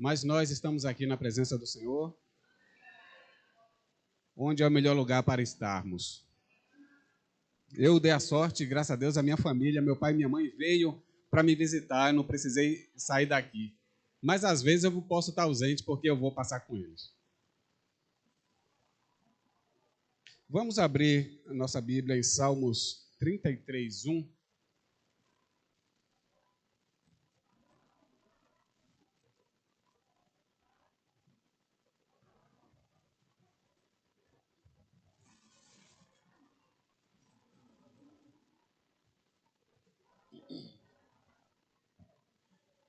mas nós estamos aqui na presença do Senhor, onde é o melhor lugar para estarmos. Eu dei a sorte, graças a Deus, a minha família, meu pai e minha mãe veio para me visitar, eu não precisei sair daqui. Mas às vezes eu posso estar ausente porque eu vou passar com eles. Vamos abrir a nossa Bíblia em Salmos 33, 1.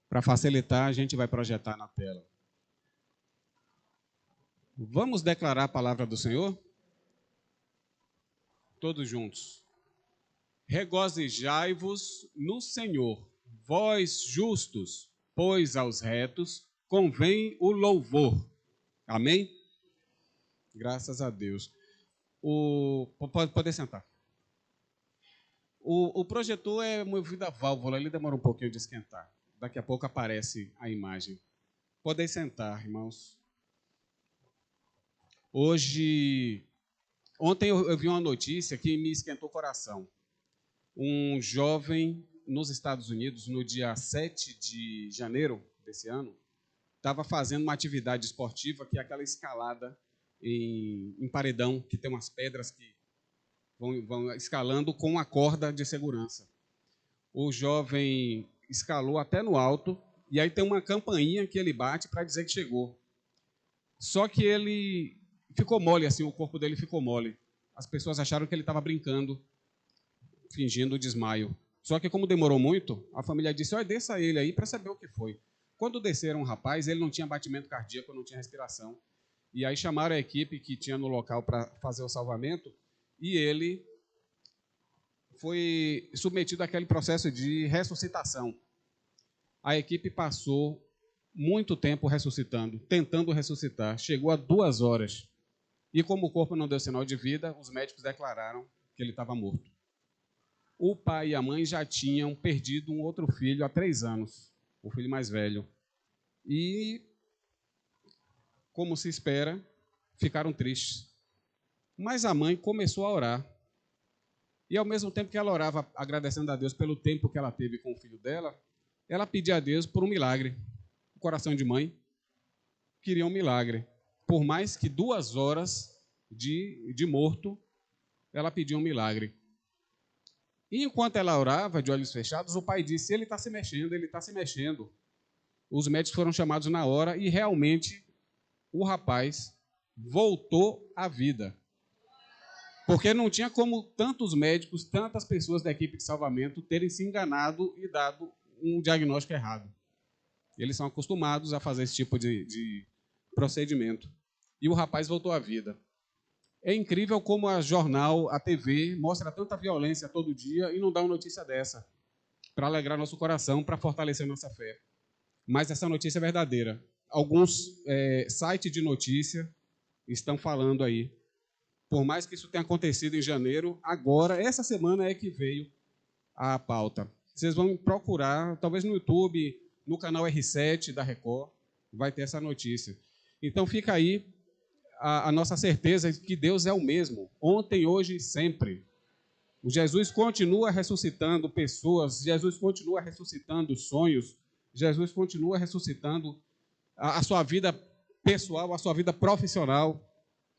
Para facilitar, a gente vai projetar na tela. Vamos declarar a palavra do Senhor? Todos juntos. Regozijai-vos no Senhor, vós justos, pois aos retos convém o louvor. Amém? Graças a Deus. Pode sentar. O projetor é movido a válvula, ele demora um pouquinho de esquentar. Daqui a pouco aparece a imagem. Podem sentar, irmãos. Ontem eu vi uma notícia que me esquentou o coração. Um jovem nos Estados Unidos, no dia 7 de janeiro desse ano, estava fazendo uma atividade esportiva, que é aquela escalada em paredão, que tem umas pedras que vão escalando com uma corda de segurança. O jovem escalou até no alto, e aí tem uma campainha que ele bate para dizer que chegou. Só que ele ficou mole, assim, o corpo dele ficou mole. As pessoas acharam que ele estava brincando, fingindo desmaio. Só que como demorou muito, a família disse, olha, desça ele aí para saber o que foi. Quando desceram o rapaz, ele não tinha batimento cardíaco, não tinha respiração. E aí chamaram a equipe que tinha no local para fazer o salvamento, e ele foi submetido àquele processo de ressuscitação. A equipe passou muito tempo ressuscitando, tentando ressuscitar. Chegou a 2 horas. E como o corpo não deu sinal de vida, os médicos declararam que ele estava morto. O pai e a mãe já tinham perdido um outro filho há 3 anos, o filho mais velho. E, como se espera, ficaram tristes. Mas a mãe começou a orar. E ao mesmo tempo que ela orava, agradecendo a Deus pelo tempo que ela teve com o filho dela, ela pedia a Deus por um milagre. O coração de mãe queria um milagre. Por mais que 2 horas de morto, ela pediu um milagre. E enquanto ela orava, de olhos fechados, o pai disse, ele está se mexendo, ele está se mexendo. Os médicos foram chamados na hora e realmente o rapaz voltou à vida. Porque não tinha como tantos médicos, tantas pessoas da equipe de salvamento terem se enganado e dado um diagnóstico errado. Eles são acostumados a fazer esse tipo de procedimento. E o rapaz voltou à vida. É incrível como a jornal, a TV, mostra tanta violência todo dia e não dá uma notícia dessa, para alegrar nosso coração, para fortalecer nossa fé. Mas essa notícia é verdadeira. Alguns sites de notícia estão falando aí. Por mais que isso tenha acontecido em janeiro, agora, essa semana é que veio a pauta. Vocês vão procurar, talvez no YouTube, no canal R7 da Record, vai ter essa notícia. Então fica aí a nossa certeza de que Deus é o mesmo, ontem, hoje e sempre. O Jesus continua ressuscitando pessoas, Jesus continua ressuscitando sonhos, Jesus continua ressuscitando a sua vida pessoal, a sua vida profissional.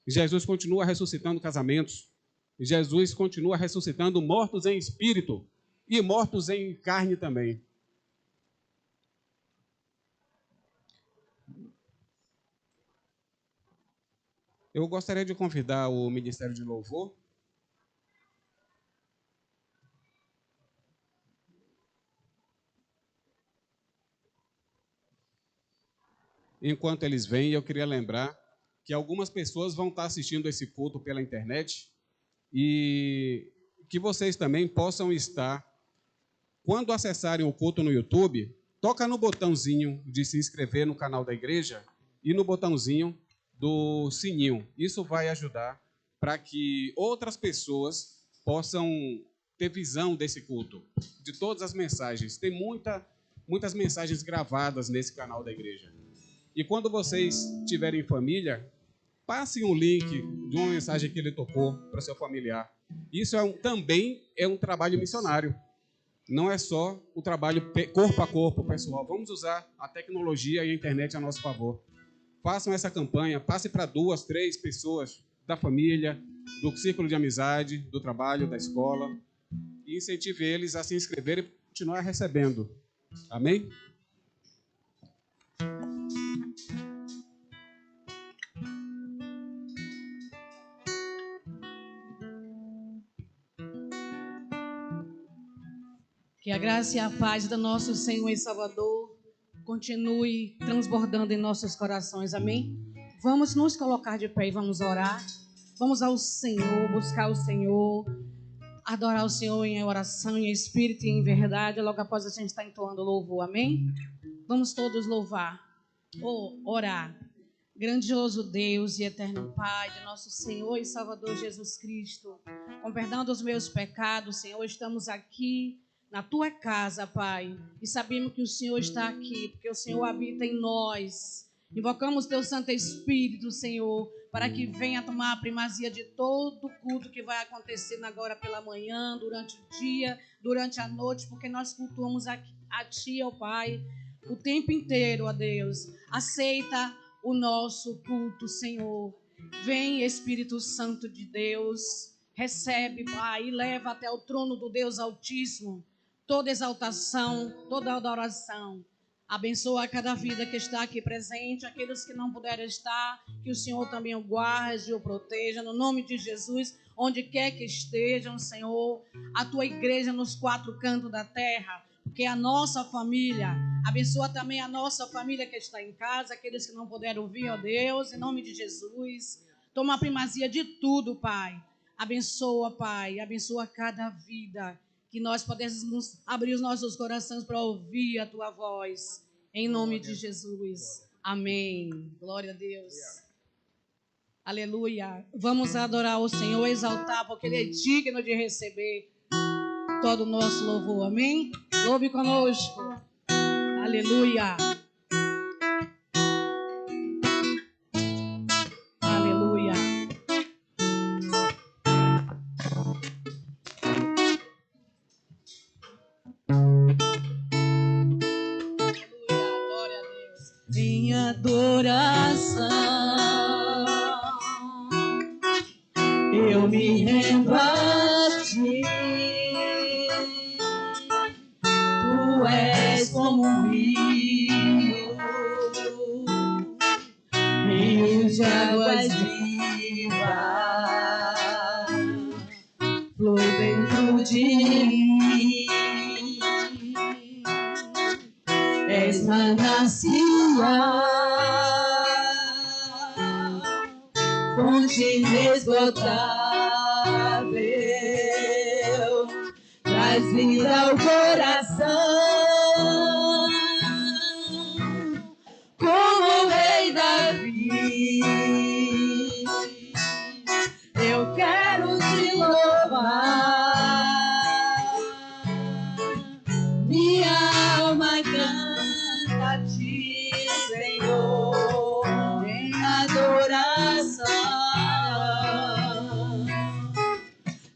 Jesus continua ressuscitando casamentos. Jesus continua ressuscitando mortos em espírito e mortos em carne também. Eu gostaria de convidar o Ministério de Louvor. Enquanto eles vêm, eu queria lembrar que algumas pessoas vão estar assistindo esse culto pela internet e que vocês também possam estar, quando acessarem o culto no YouTube, toca no botãozinho de se inscrever no canal da igreja e no botãozinho do sininho. Isso vai ajudar para que outras pessoas possam ter visão desse culto, de todas as mensagens. Tem muitas mensagens gravadas nesse canal da igreja. E quando vocês tiverem família, passem um link de uma mensagem que ele tocou para seu familiar. Isso também é um trabalho missionário. Não é só o trabalho corpo a corpo, pessoal. Vamos usar a tecnologia e a internet a nosso favor. Façam essa campanha, passe para 2, 3 pessoas da família, do círculo de amizade, do trabalho, da escola, e incentive eles a se inscreverem e continuar recebendo. Amém? Que a graça e a paz do nosso Senhor e Salvador continue transbordando em nossos corações, amém? Vamos nos colocar de pé e vamos orar. Vamos ao Senhor, buscar o Senhor, adorar o Senhor em oração, em espírito e em verdade. Logo após a gente estar entoando louvor, amém? Vamos todos louvar, orar. Grandioso Deus e eterno Pai de nosso Senhor e Salvador Jesus Cristo, com perdão dos meus pecados, Senhor, estamos aqui na tua casa, Pai, e sabemos que o Senhor está aqui, porque o Senhor habita em nós. Invocamos teu Santo Espírito, Senhor, para que venha tomar a primazia de todo o culto que vai acontecer agora pela manhã, durante o dia, durante a noite, porque nós cultuamos a Ti, ó Pai, o tempo inteiro, ó Deus. Aceita o nosso culto, Senhor. Vem, Espírito Santo de Deus, recebe, Pai, e leva até o trono do Deus Altíssimo toda exaltação, toda adoração. Abençoa cada vida que está aqui presente, aqueles que não puderam estar, que o Senhor também o guarde e o proteja, no nome de Jesus, onde quer que estejam, Senhor, a tua igreja nos 4 cantos da terra, porque é a nossa família. Abençoa também a nossa família que está em casa, aqueles que não puderam vir, ó Deus, em nome de Jesus. Toma a primazia de tudo, Pai. Abençoa, Pai, abençoa cada vida, que nós podemos abrir os nossos corações para ouvir a tua voz, em nome de Jesus. Amém. Glória a Deus. Aleluia. Vamos adorar o Senhor, exaltar, porque Ele é digno de receber todo o nosso louvor. Amém? Louve conosco. Aleluia. Aleluia. Glória a Deus. Em adoração, eu me rendo a Ti. Tu és como um rio, rios de águas vivas, flui dentro de mim. És manancial, fonte inesgotável, traz vida ao coração, como o rei Davi. Eu quero te louvar, minha alma canta a Ti, Senhor, em adoração.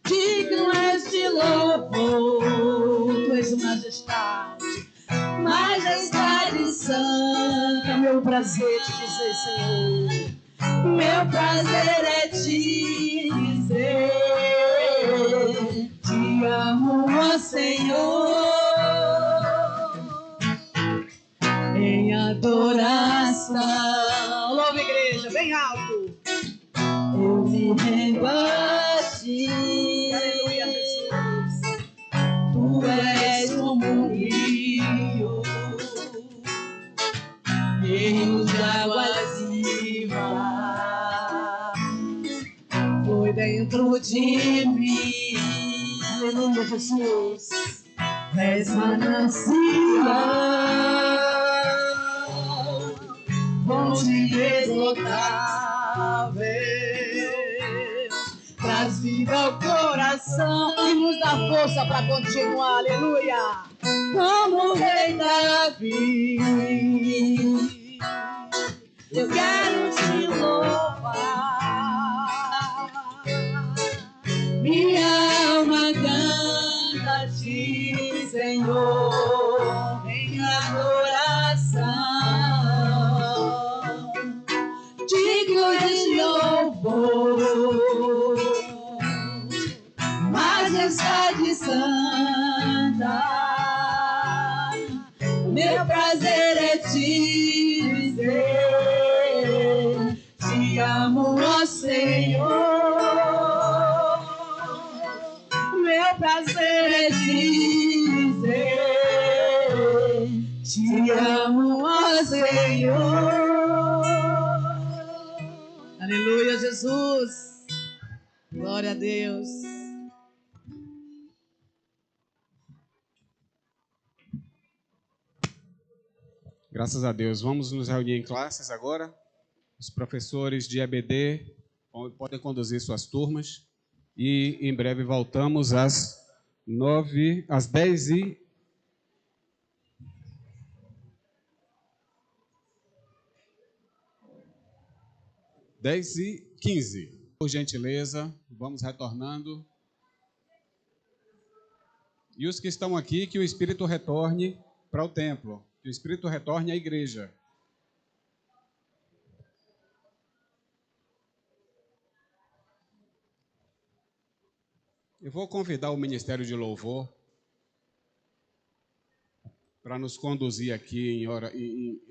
Digno és de louvor, Tu és majestade, majestade santa. Meu prazer te dizer, Senhor, meu prazer é te dizer, te amo, ó Senhor, em adoração. Louva, igreja, bem alto. Eu me rendo a Ti. Aleluia, Jesus. Tu és como um rio, rios de águas vivas, flui dentro de mim. Aleluia, Jesus. És manancial, fonte inesgotável, traz vida ao coração e nos dá força para continuar. Aleluia. Como o rei Davi, eu quero te louvar. Minha alma canta a ti, Senhor, em adoração, digno de louvor, majestade santa. Meu prazer é te dizer, te amo, ó Senhor. Meu prazer é te dizer, te amo, ó Senhor. Aleluia, Jesus. Glória a Deus. Graças a Deus. Vamos nos reunir em classes agora. Os professores de EBD podem conduzir suas turmas. E em breve voltamos às 10h15. Por gentileza, vamos retornando. E os que estão aqui, que o Espírito retorne para o templo, que o Espírito retorne à igreja. Eu vou convidar o Ministério de Louvor para nos conduzir aqui em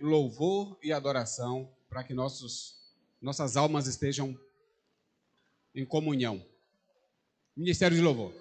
louvor e adoração, para que nossas almas estejam em comunhão. Ministério de Louvor.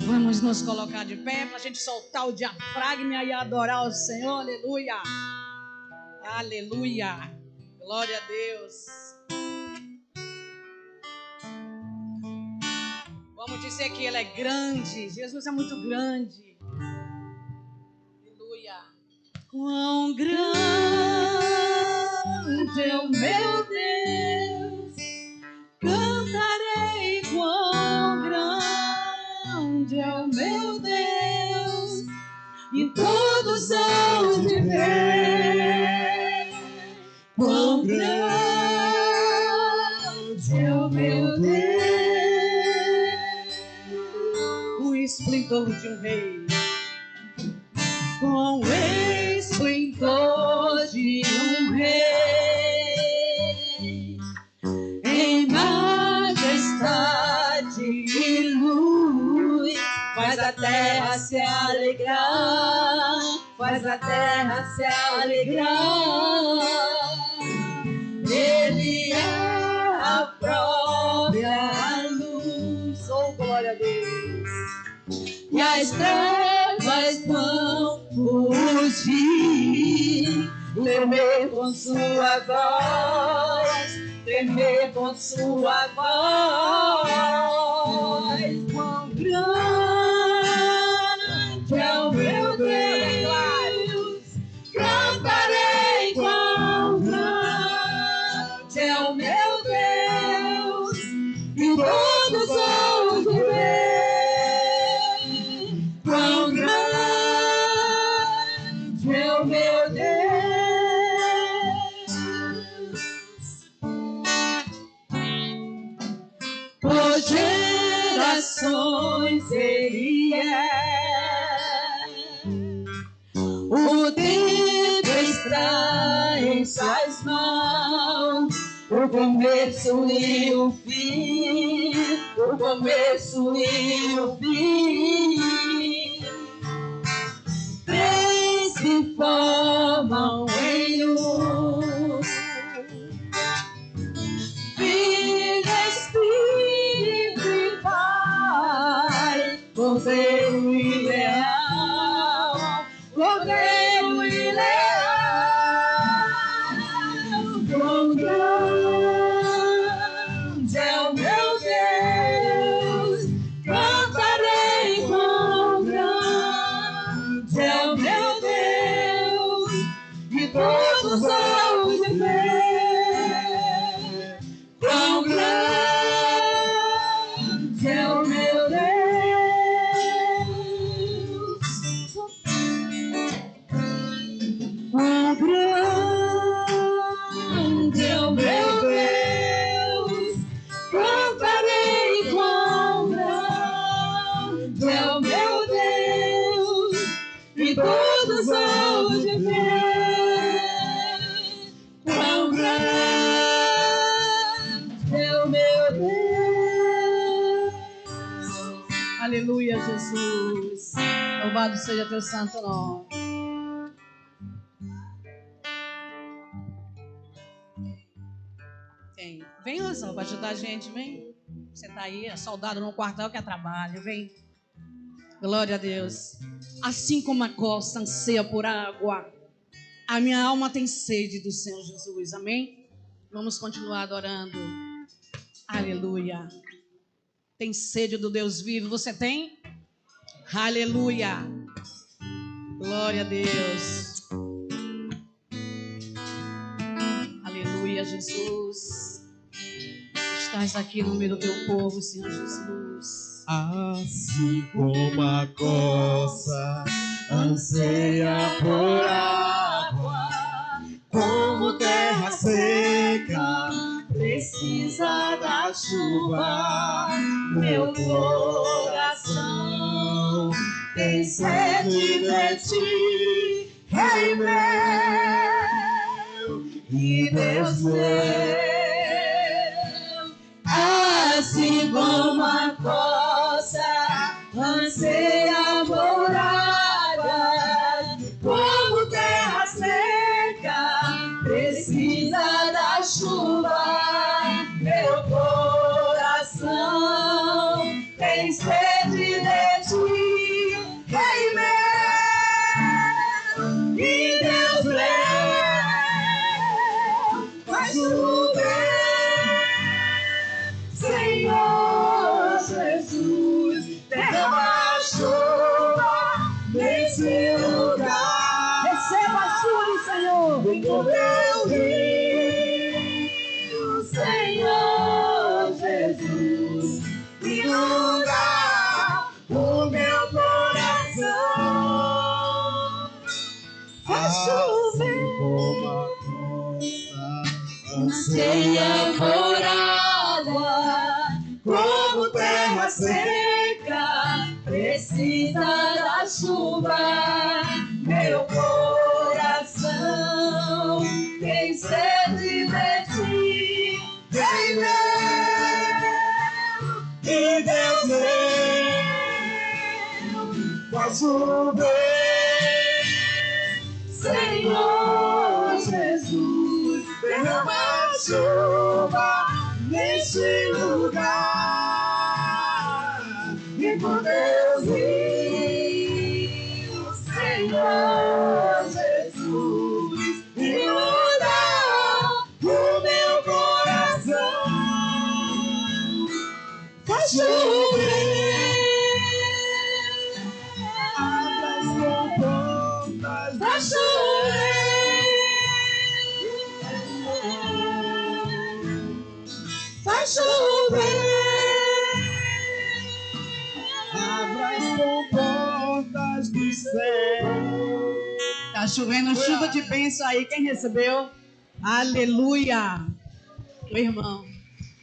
Vamos nos colocar de pé para a gente soltar o diafragma e adorar o Senhor. Aleluia. Aleluia. Glória a Deus. Vamos dizer que Ele é grande. Jesus é muito grande. Aleluia. Quão grande é o meu Deus. Cantarei quão grande é o meu Deus, e todos hão de ver quão grande é o meu Deus, o esplendor de um rei, com o esplendor de um rei. Faz a terra se alegrar, faz a terra se alegrar. Ele é a própria luz, oh glória a Deus. E as trevas vão fugir, temer com sua voz, temer com sua voz. Quão grande é o meu Deus, cantarei quão grande é o meu Deus, e todos vão ver quão grande é o meu Deus. Por gerações Ele é, o tempo está em suas mãos, o começo e o fim, o começo e o fim. Três se formam em um, Filho, Espírito e Pai, Cordeiro ideal. Cordeiro e leão, quão grande é o meu Deus, cantarei quão grande é o meu Deus, e todos hão de ver, quão grande é o meu Deus. Quão grande é o meu Deus, cantarei quão grande é o meu Deus, e todos hão de ver, quão grande é o meu Deus. Aleluia, Jesus. Louvado seja teu santo nome. Vem, Rosão, para ajudar a gente, vem. Você tá aí, é soldado no quartel que é trabalho, vem. Glória a Deus. Assim como a costa anseia por água, a minha alma tem sede do Senhor Jesus, amém? Vamos continuar adorando. Aleluia. Tem sede do Deus vivo, você tem? Aleluia. Glória a Deus. Aleluia, Jesus. Estás aqui no meio do teu povo, Senhor Jesus. Assim como a costa anseia por água, como terra seca precisa da chuva, meu coração tem sede de ti, Rei meu e Deus meu. Assim como a costa anseia por água, como terra seca precisa da chuva, meu coração tem sede de ti, Rei meu e Deus meu. Faz chover, Senhor Jesus, derrama a chuva nesse lugar. Receba a chuva, Senhor. Vem com teu rio, Senhor Jesus, inundar o meu coração. Faz chover, anseia por água, como terra seca precisa da chuva, meu coração tem sede de ti, Rei meu e Deus meu. Faz chover, Senhor Jesus, derrama a chuva neste lugar, e por Deus rio, Senhor Jesus, inunda o meu coração. Faz chover, abra as comportas, faz chover. Faz chover, abra as comportas do céu. Tá chovendo chuva de bênção aí, quem recebeu? Aleluia, meu irmão,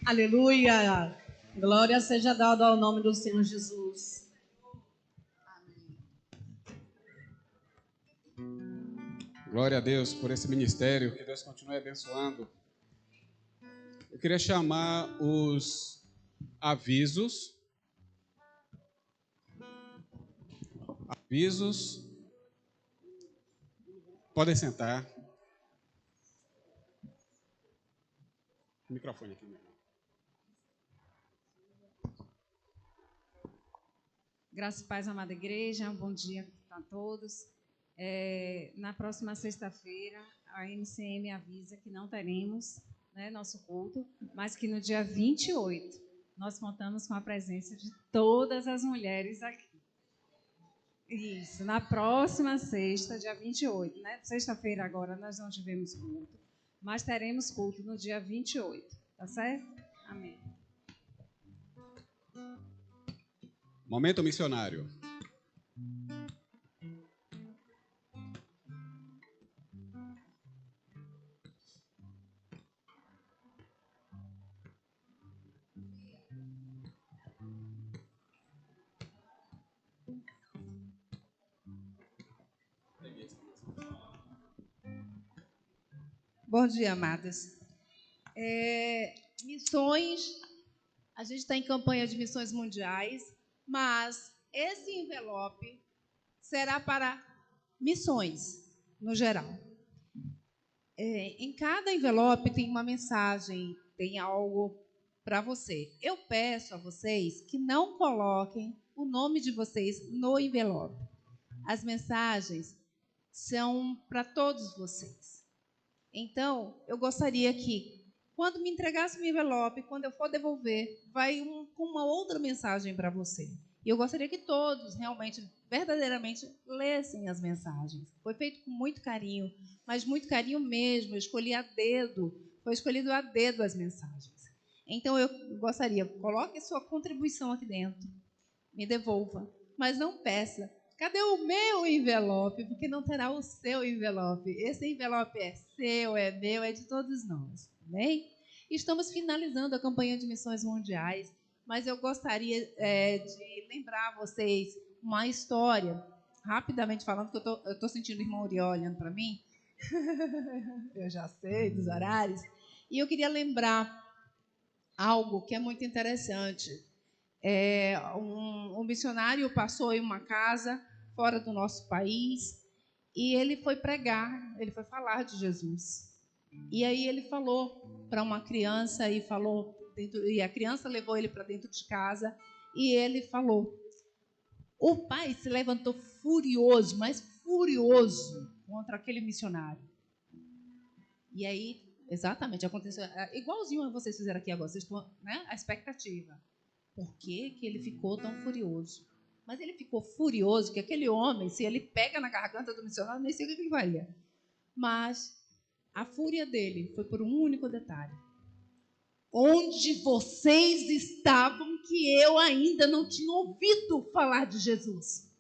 aleluia, glória seja dada ao nome do Senhor Jesus. Glória a Deus por esse ministério, que Deus continue abençoando. Eu queria chamar os avisos. Podem sentar. O microfone aqui, meu irmão. Graça e paz, amada igreja. Bom dia a todos. Na próxima sexta-feira, a MCM avisa que não teremos, né, nosso culto, mas que no dia 28 nós contamos com a presença de todas as mulheres aqui. Isso, na próxima sexta, dia 28, né? Sexta-feira agora nós não tivemos culto, mas teremos culto no dia 28, tá certo? Amém. Momento missionário. Bom dia, amadas. Missões, a gente está em campanha de missões mundiais, mas esse envelope será para missões, no geral. Em cada envelope tem uma mensagem, tem algo para você. Eu peço a vocês que não coloquem o nome de vocês no envelope. As mensagens são para todos vocês. Então, eu gostaria que, quando me entregasse o envelope, quando eu for devolver, vai com uma outra mensagem para você. E eu gostaria que todos, realmente, verdadeiramente, lessem as mensagens. Foi feito com muito carinho, mas muito carinho mesmo. Eu escolhi a dedo, foi escolhido a dedo as mensagens. Então, eu gostaria, coloque sua contribuição aqui dentro, me devolva, mas não peça. Cadê o meu envelope? Porque não terá o seu envelope. Esse envelope é seu, é meu, é de todos nós. Amém? Estamos finalizando a campanha de missões mundiais, mas eu gostaria de lembrar a vocês uma história, rapidamente falando, que eu estou sentindo o irmão Uriel olhando para mim. Eu já sei dos horários. E eu queria lembrar algo que é muito interessante. Um missionário passou em uma casa fora do nosso país e ele foi pregar, ele foi falar de Jesus. E aí ele falou para uma criança e a criança levou ele para dentro de casa e ele falou. O pai se levantou furioso, mas furioso contra aquele missionário. E aí, exatamente, aconteceu igualzinho a vocês fizeram aqui agora, vocês estão, né, a expectativa. Por que ele ficou tão furioso? Mas ele ficou furioso que aquele homem, se ele pega na garganta do missionário, nem sei o que ele faria. Mas a fúria dele foi por um único detalhe. Onde vocês estavam que eu ainda não tinha ouvido falar de Jesus?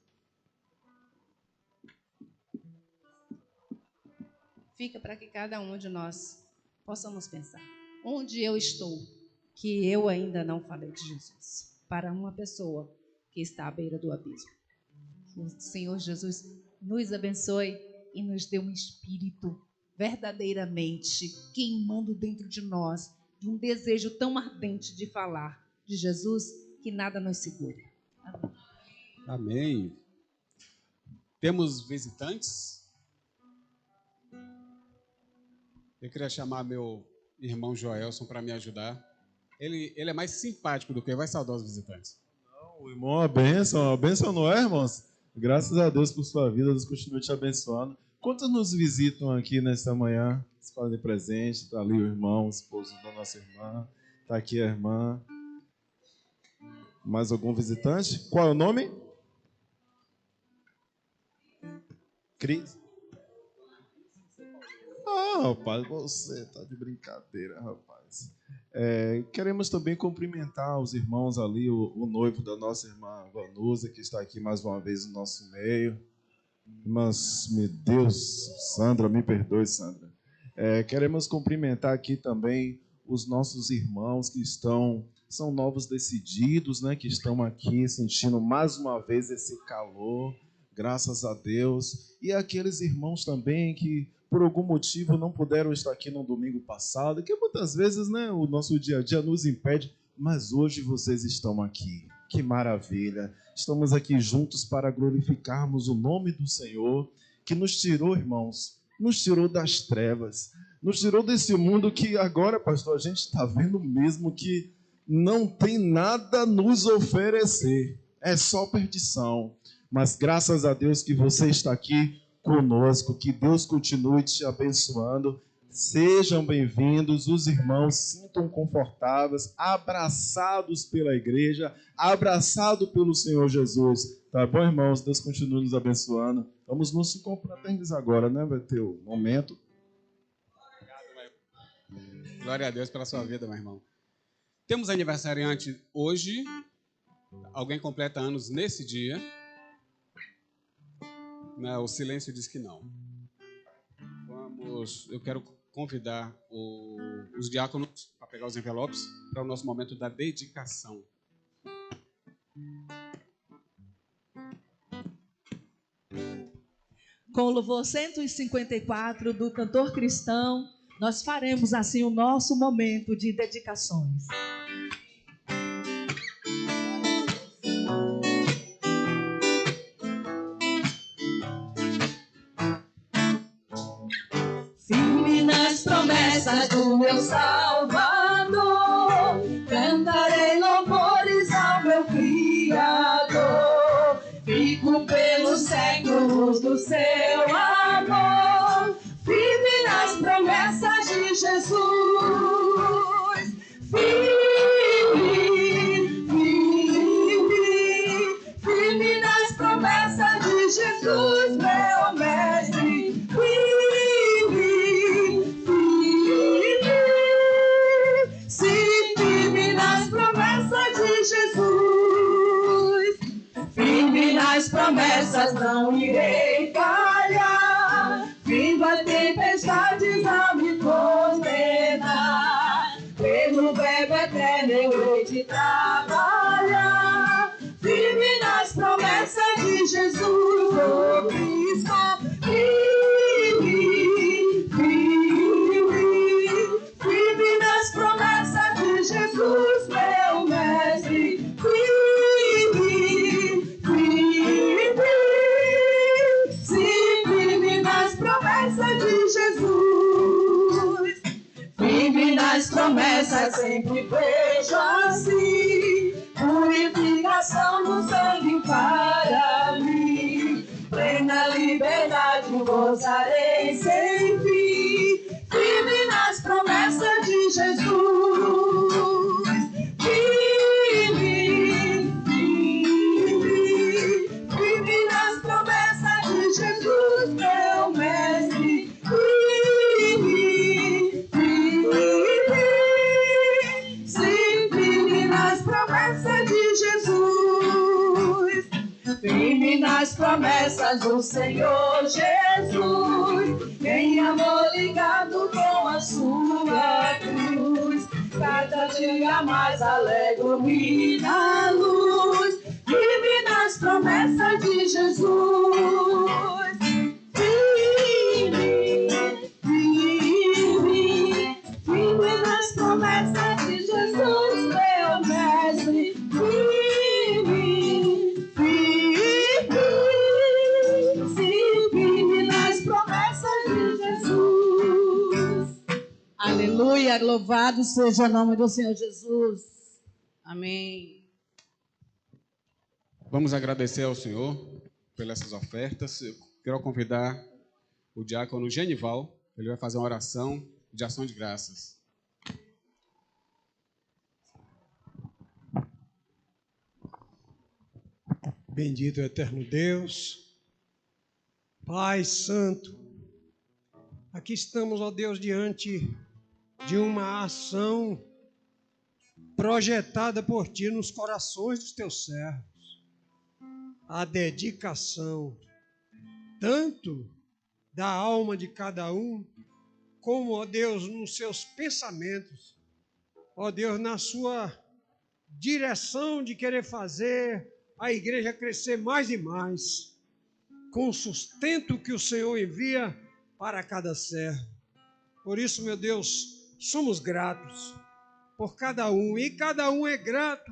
Fica para que cada um de nós possamos pensar. Onde eu estou que eu ainda não falei de Jesus para uma pessoa que está à beira do abismo. O Senhor Jesus nos abençoe e nos dê um espírito verdadeiramente queimando dentro de nós, de um desejo tão ardente de falar de Jesus que nada nos segure. Amém. Amém. Temos visitantes? Eu queria chamar meu irmão Joelson para me ajudar. Ele é mais simpático do que vai saudar os visitantes. Não, o irmão, a bênção não é, irmãos? Graças a Deus por sua vida, Deus continue te abençoando. Quantos nos visitam aqui nesta manhã? Se fazem presente, está ali o irmão, o esposo da nossa irmã, está aqui a irmã. Mais algum visitante? Qual é o nome? Cris? Ah, rapaz, você está de brincadeira, rapaz. Queremos também cumprimentar os irmãos ali, o noivo da nossa irmã Vanusa, que está aqui mais uma vez no nosso meio. Mas, meu Deus, Sandra, me perdoe, Sandra. Queremos cumprimentar aqui também os nossos irmãos que são novos decididos, né, que estão aqui sentindo mais uma vez esse calor, graças a Deus. E aqueles irmãos também que por algum motivo não puderam estar aqui no domingo passado, que muitas vezes, né, o nosso dia a dia nos impede, mas hoje vocês estão aqui. Que maravilha! Estamos aqui juntos para glorificarmos o nome do Senhor, que nos tirou, irmãos, nos tirou das trevas, nos tirou desse mundo que agora, pastor, a gente está vendo mesmo que não tem nada a nos oferecer, é só perdição. Mas graças a Deus que você está aqui conosco. Que Deus continue te abençoando. Sejam bem-vindos, os irmãos sintam confortáveis, abraçados pela igreja, abraçados pelo Senhor Jesus. Tá bom, irmãos? Deus continue nos abençoando. Vamos nos confraternizar agora, né? Vai ter o momento. Glória a Deus pela sua vida, meu irmão. Temos aniversariante hoje. Alguém completa anos nesse dia? Não, o silêncio diz que não. Eu quero convidar os diáconos para pegar os envelopes para o nosso momento da dedicação. Com o louvor 154 do cantor cristão, nós faremos assim o nosso momento de dedicações. Firme nas promessas do meu Salvador, cantarei louvores ao meu Criador. Fico pelos séculos do seu amor, firme nas promessas de Jesus. Firme nas promessas de Jesus, meu mestre. Firme nas promessas de Jesus. Firme nas promessas, não irei falhar. Vindo as tempestades a me condenar. Pelo verbo eterno eu hei de trabalhar. Firme nas promessas de Jesus, oh Cristo. Firme nas promessas de Jesus, meu mestre. Firme nas promessas de Jesus. Firme nas promessas, sempre vejo assim. Purificação do sangue para mim. Plena liberdade gozarei sem fim. Firme nas promessas de Jesus. Firme nas promessas de Jesus, meu mestre. Firme nas promessas de Jesus. Firme nas promessas do Senhor Jesus. Em amor ligado com a sua cruz. Cada dia mais alegro-me na luz. Firme nas promessas de Jesus. Firme nas promessas de Jesus, meu mestre. Firme nas promessas de Jesus. Aleluia, louvado seja o nome do Senhor Jesus. Amém. Vamos agradecer ao Senhor pelas essas ofertas. Eu quero convidar o diácono Genival. Ele vai fazer uma oração de ação de graças. Bendito eterno Deus, Pai Santo, aqui estamos, ó Deus, diante de uma ação projetada por Ti nos corações dos Teus servos. A dedicação, tanto da alma de cada um, como, ó Deus, nos seus pensamentos, ó Deus, na sua direção de querer fazer a igreja crescer mais e mais, com o sustento que o Senhor envia para cada servo. Por isso, meu Deus, somos gratos por cada um, e cada um é grato.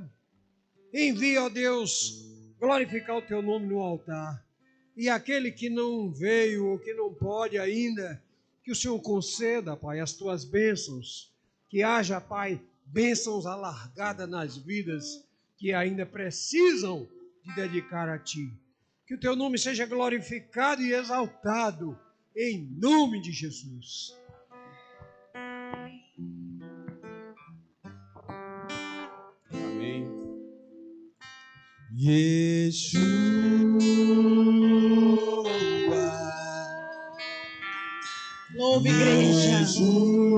Envia, ó Deus, glorificar o Teu nome no altar. E aquele que não veio ou que não pode ainda, que o Senhor conceda, Pai, as Tuas bênçãos, que haja, Pai, bênçãos alargadas nas vidas que ainda precisam de dedicar a Ti. Que o teu nome seja glorificado e exaltado, em nome de Jesus. Amém. Yeshua, Louve, igreja.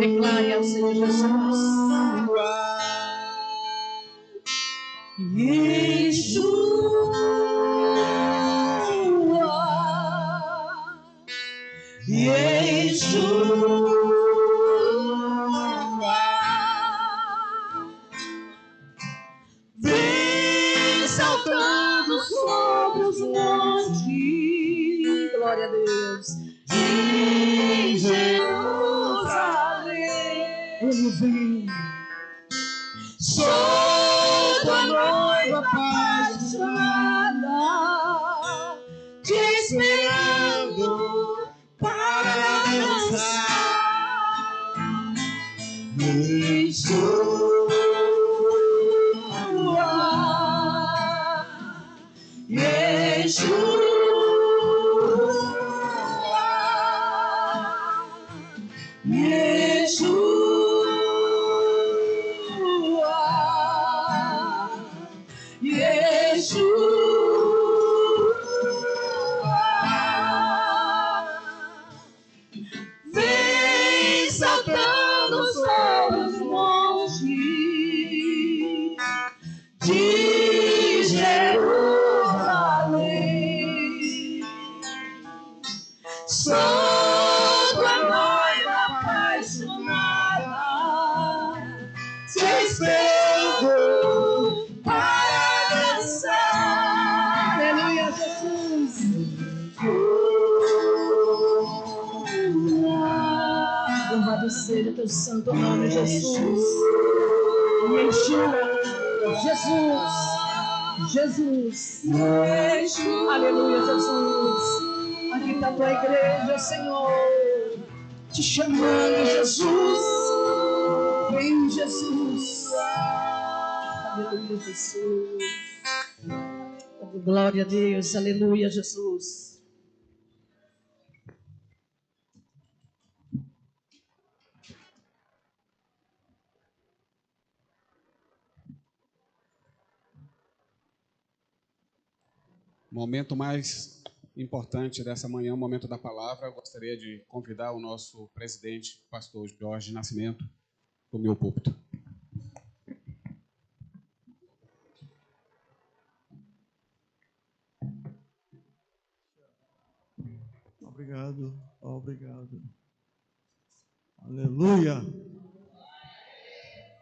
Declare ao Senhor Jesus. Vem saltando sobre os montes, Glória a Deus. de Jerusalém. Ele vem. Sou tua noiva apaixonada, te esperando para dançar. Vem saltando sobre os montes de Jerusalém. Sou tua noiva apaixonada, te espero para dançar. Aleluia, Jesus. Louvado seja teu santo nome, Jesus. Yeshua. Jesus. Aleluia, Jesus. Aqui está a tua igreja, Senhor. Te chamando, Jesus. Vem, Jesus. Aleluia, Jesus. Glória a Deus. Aleluia, Jesus. Momento mais importante dessa manhã, o momento da palavra. Eu gostaria de convidar o nosso presidente, pastor Jorge Nascimento, para o meu púlpito. obrigado, obrigado. Aleluia.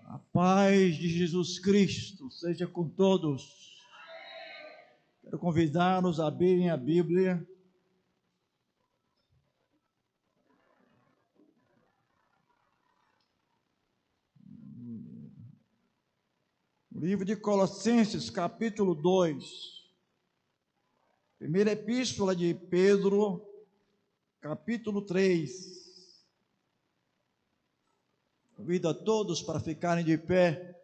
A paz de Jesus Cristo seja com todos. Quero convidar-nos a abrirem a Bíblia. O livro de Colossenses, capítulo 2. Primeira epístola de Pedro, capítulo 3. Convido a todos para ficarem de pé.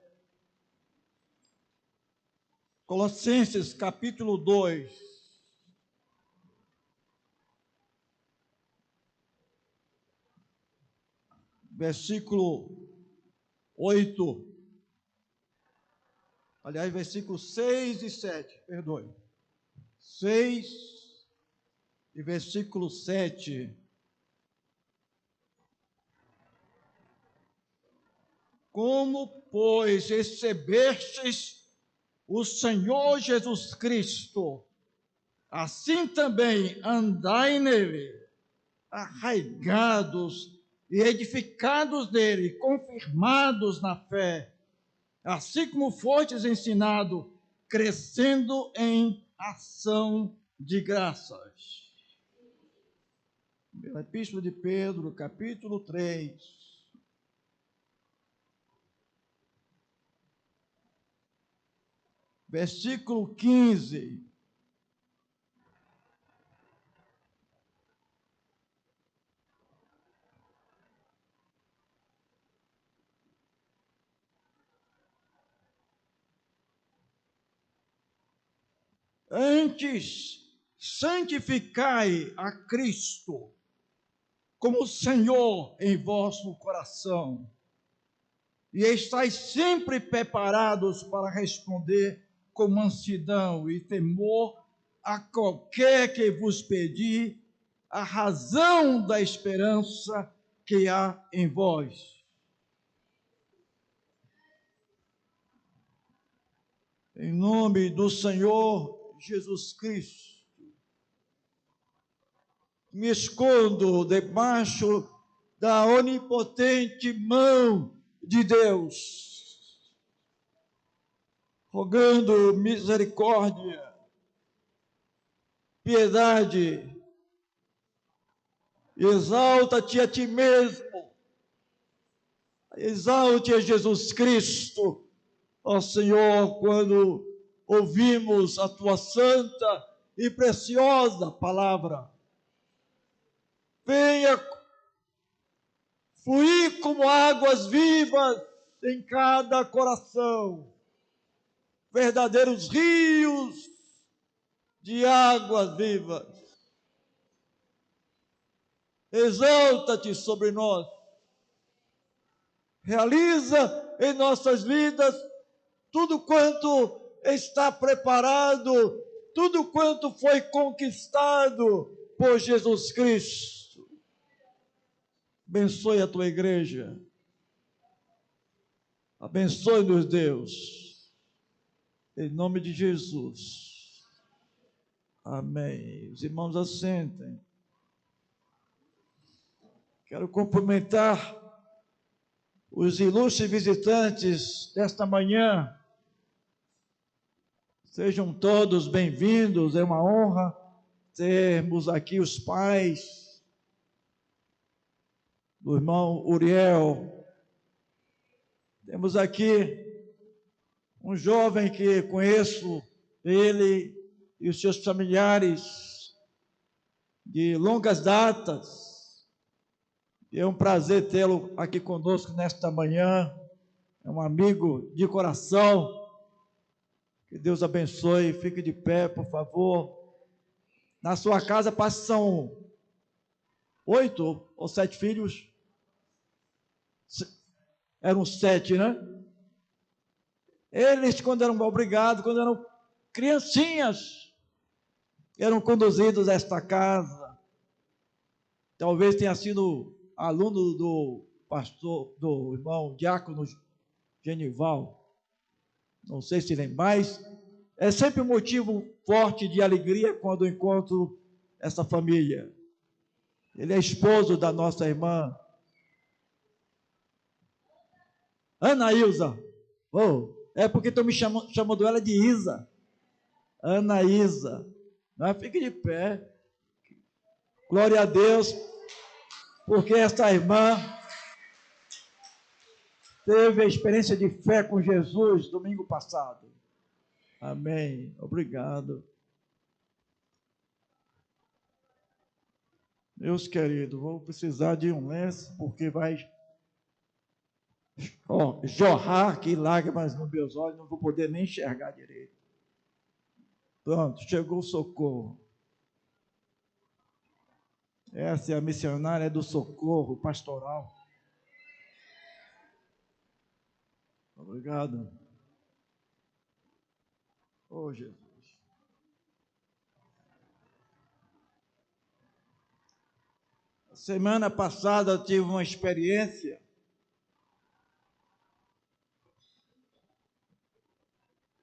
Colossenses, capítulo 2. Versículo 8. Aliás, versículos 6 e 7, perdoe. 6 e versículo 7. Como, pois, recebestes o Senhor Jesus Cristo, assim também andai nele, arraigados e edificados nele, confirmados na fé, assim como fostes ensinado, crescendo em ação de graças. Pela Epístola de Pedro, capítulo 3. Versículo 15. Antes, santificai a Cristo como Senhor em vosso coração, e estais sempre preparados para responder com mansidão e temor a qualquer que vos pedir a razão da esperança que há em vós. Em nome do Senhor Jesus Cristo, me escondo debaixo da onipotente mão de Deus, rogando misericórdia, piedade. Exalta-te a ti mesmo, exalte a Jesus Cristo, ó Senhor, quando ouvimos a tua santa e preciosa palavra. Venha fluir como águas vivas em cada coração, verdadeiros rios de águas vivas. Exalta-te sobre nós, realiza em nossas vidas tudo quanto está preparado, tudo quanto foi conquistado por Jesus Cristo. Abençoe a tua igreja. Abençoe-nos, Deus. Em nome de Jesus. Amém. Os irmãos assentem. Quero cumprimentar os ilustres visitantes desta manhã. Sejam todos bem-vindos. É uma honra termos aqui os pais do irmão Uriel. Temos aqui um jovem que conheço, ele e os seus familiares de longas datas. É um prazer tê-lo aqui conosco nesta manhã. É um amigo de coração. Que Deus abençoe. Fique de pé, por favor. Na sua casa passam 8 ou 7 filhos. Eram 7, né? Eles, quando eram obrigados, quando eram criancinhas, eram conduzidos a esta casa. Talvez tenha sido aluno do pastor, do irmão Diácono Genival. Não sei se lembra mais. É sempre um motivo forte de alegria quando encontro essa família. Ele é esposo da nossa irmã Ana Ilza. Oh, é porque estou me chamando ela de Isa. Ana Isa. Mas fique de pé. Glória a Deus, porque esta irmã teve a experiência de fé com Jesus domingo passado. Amém. Obrigado. Meus queridos, vou precisar de um lenço, porque vai jorrar aqui lágrimas nos meus olhos, não vou poder nem enxergar direito. Pronto, chegou o socorro. Essa é a missionária do socorro pastoral. Obrigado. Oh, Jesus. Semana passada eu tive uma experiência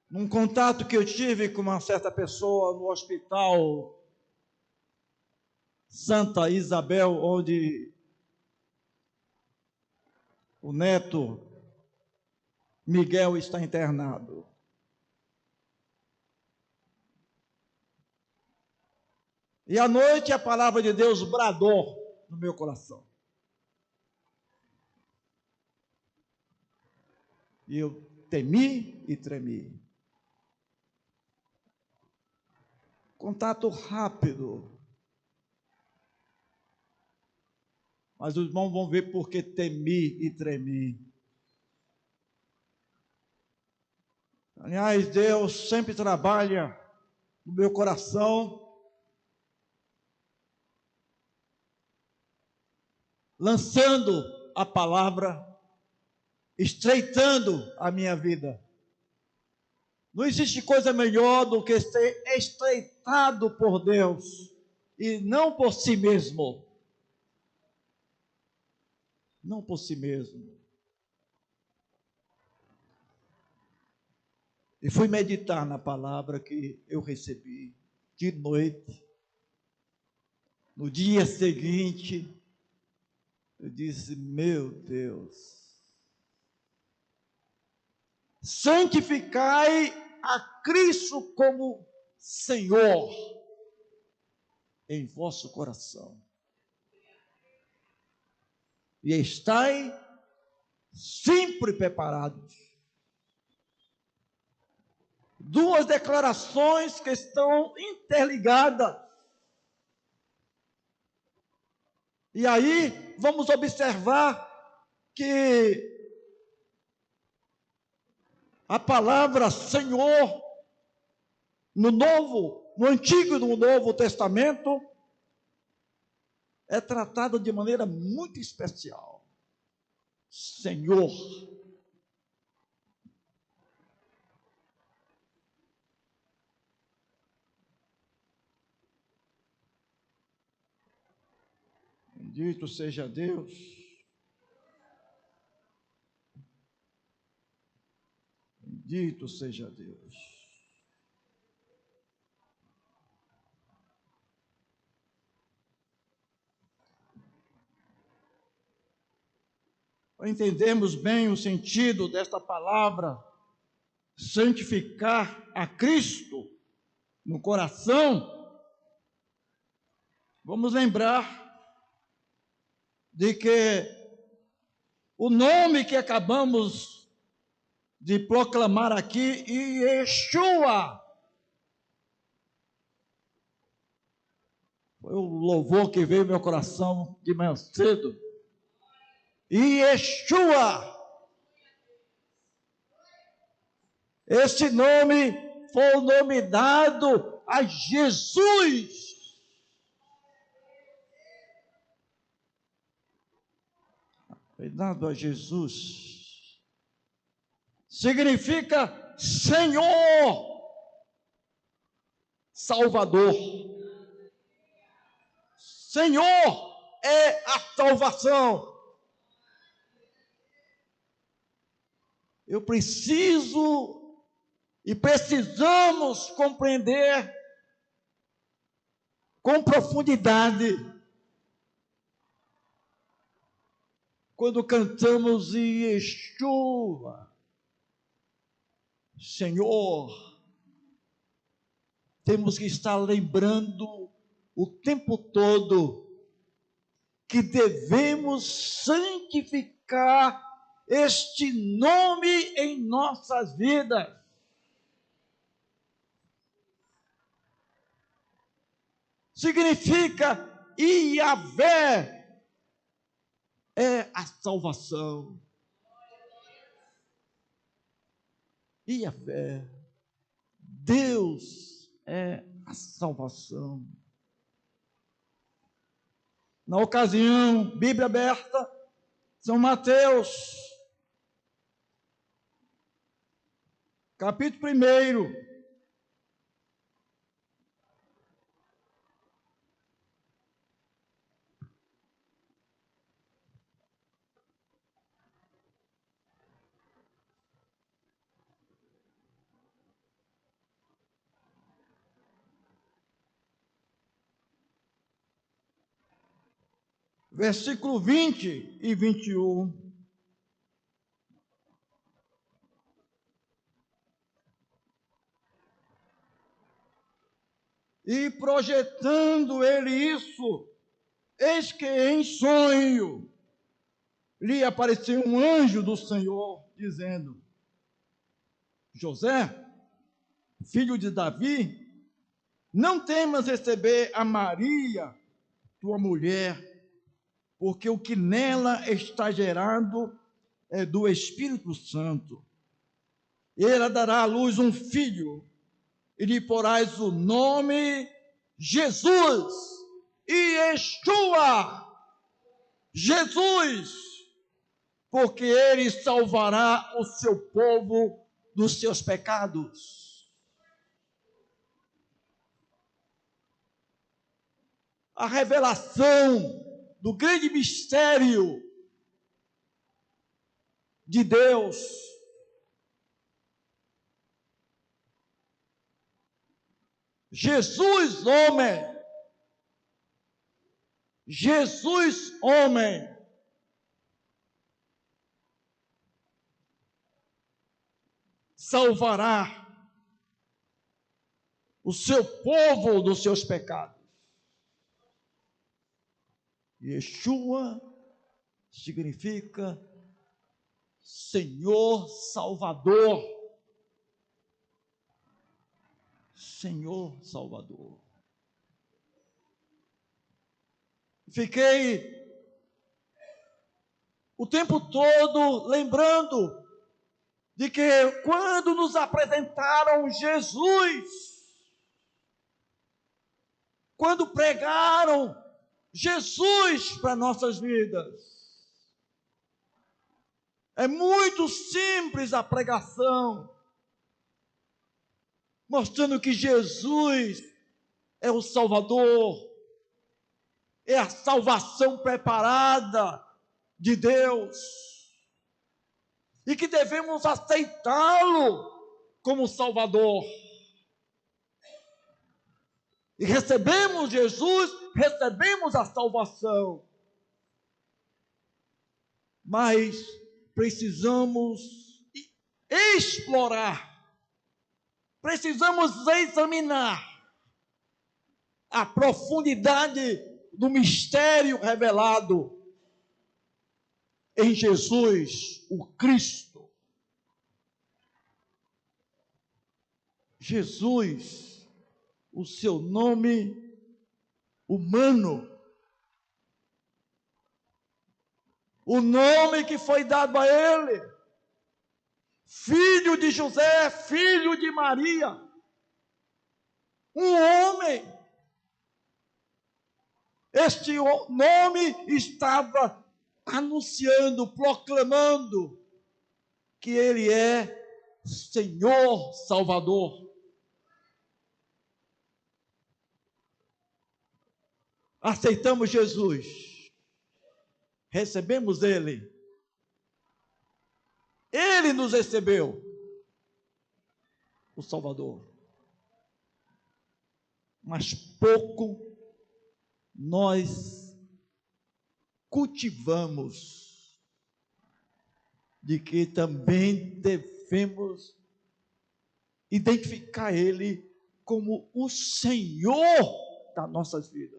num contato que eu tive com uma certa pessoa no hospital Santa Isabel, onde o neto Miguel está internado. E à noite a palavra de Deus bradou no meu coração. E eu temi e tremi. Contato rápido. Mas os irmãos vão ver porque temi e tremi. Aliás, Deus sempre trabalha no meu coração lançando a palavra, estreitando a minha vida. Não existe coisa melhor do que ser estreitado por Deus e não por si mesmo. Não por si mesmo. E fui meditar na palavra que eu recebi de noite. No dia seguinte, eu disse: meu Deus, santificai a Cristo como Senhor em vosso coração. E estai sempre preparados. Duas declarações que estão interligadas. E aí vamos observar que a palavra Senhor no Antigo e no Novo Testamento é tratada de maneira muito especial. Senhor. Bendito seja Deus. Bendito seja Deus. Para entendermos bem o sentido desta palavra, santificar a Cristo no coração, vamos lembrar de que o nome que acabamos de proclamar aqui, Yeshua, foi o louvor que veio ao meu coração de manhã cedo. Yeshua, este nome foi o nome dado a Jesus. Foi dado a Jesus. Significa Senhor, Salvador. Senhor é a salvação. Eu preciso e precisamos compreender com profundidade quando cantamos Yeshua, Senhor, temos que estar lembrando o tempo todo que devemos santificar este nome em nossas vidas. Significa Yahvé é a salvação. Yahvé, Deus é a salvação. Na ocasião, Bíblia aberta, São Mateus, capítulo 1. Versículo 20 e 21. E projetando ele isso, eis que em sonho lhe apareceu um anjo do Senhor, dizendo: José, filho de Davi, não temas receber a Maria, tua mulher, porque o que nela está gerado é do Espírito Santo. Ela dará à luz um filho, e lhe porás o nome Jesus, Yeshua, Jesus, porque ele salvará o seu povo dos seus pecados. A revelação do grande mistério de Deus. Jesus, homem. Jesus, homem. Salvará o seu povo dos seus pecados. Yeshua significa Senhor Salvador. Senhor Salvador. Fiquei o tempo todo lembrando de que quando nos apresentaram Jesus, quando pregaram Jesus para nossas vidas, é muito simples a pregação, mostrando que Jesus é o Salvador, é a salvação preparada de Deus, e que devemos aceitá-lo como Salvador. E recebemos Jesus, recebemos a salvação. Mas precisamos explorar, precisamos examinar a profundidade do mistério revelado em Jesus, o Cristo. Jesus, o seu nome humano, o nome que foi dado a ele, filho de José, filho de Maria, um homem. Este nome estava anunciando, proclamando que ele é Senhor Salvador. Aceitamos Jesus, recebemos ele, ele nos recebeu, o Salvador. Mas pouco nós cultivamos de que também devemos identificar ele como o Senhor das nossas vidas.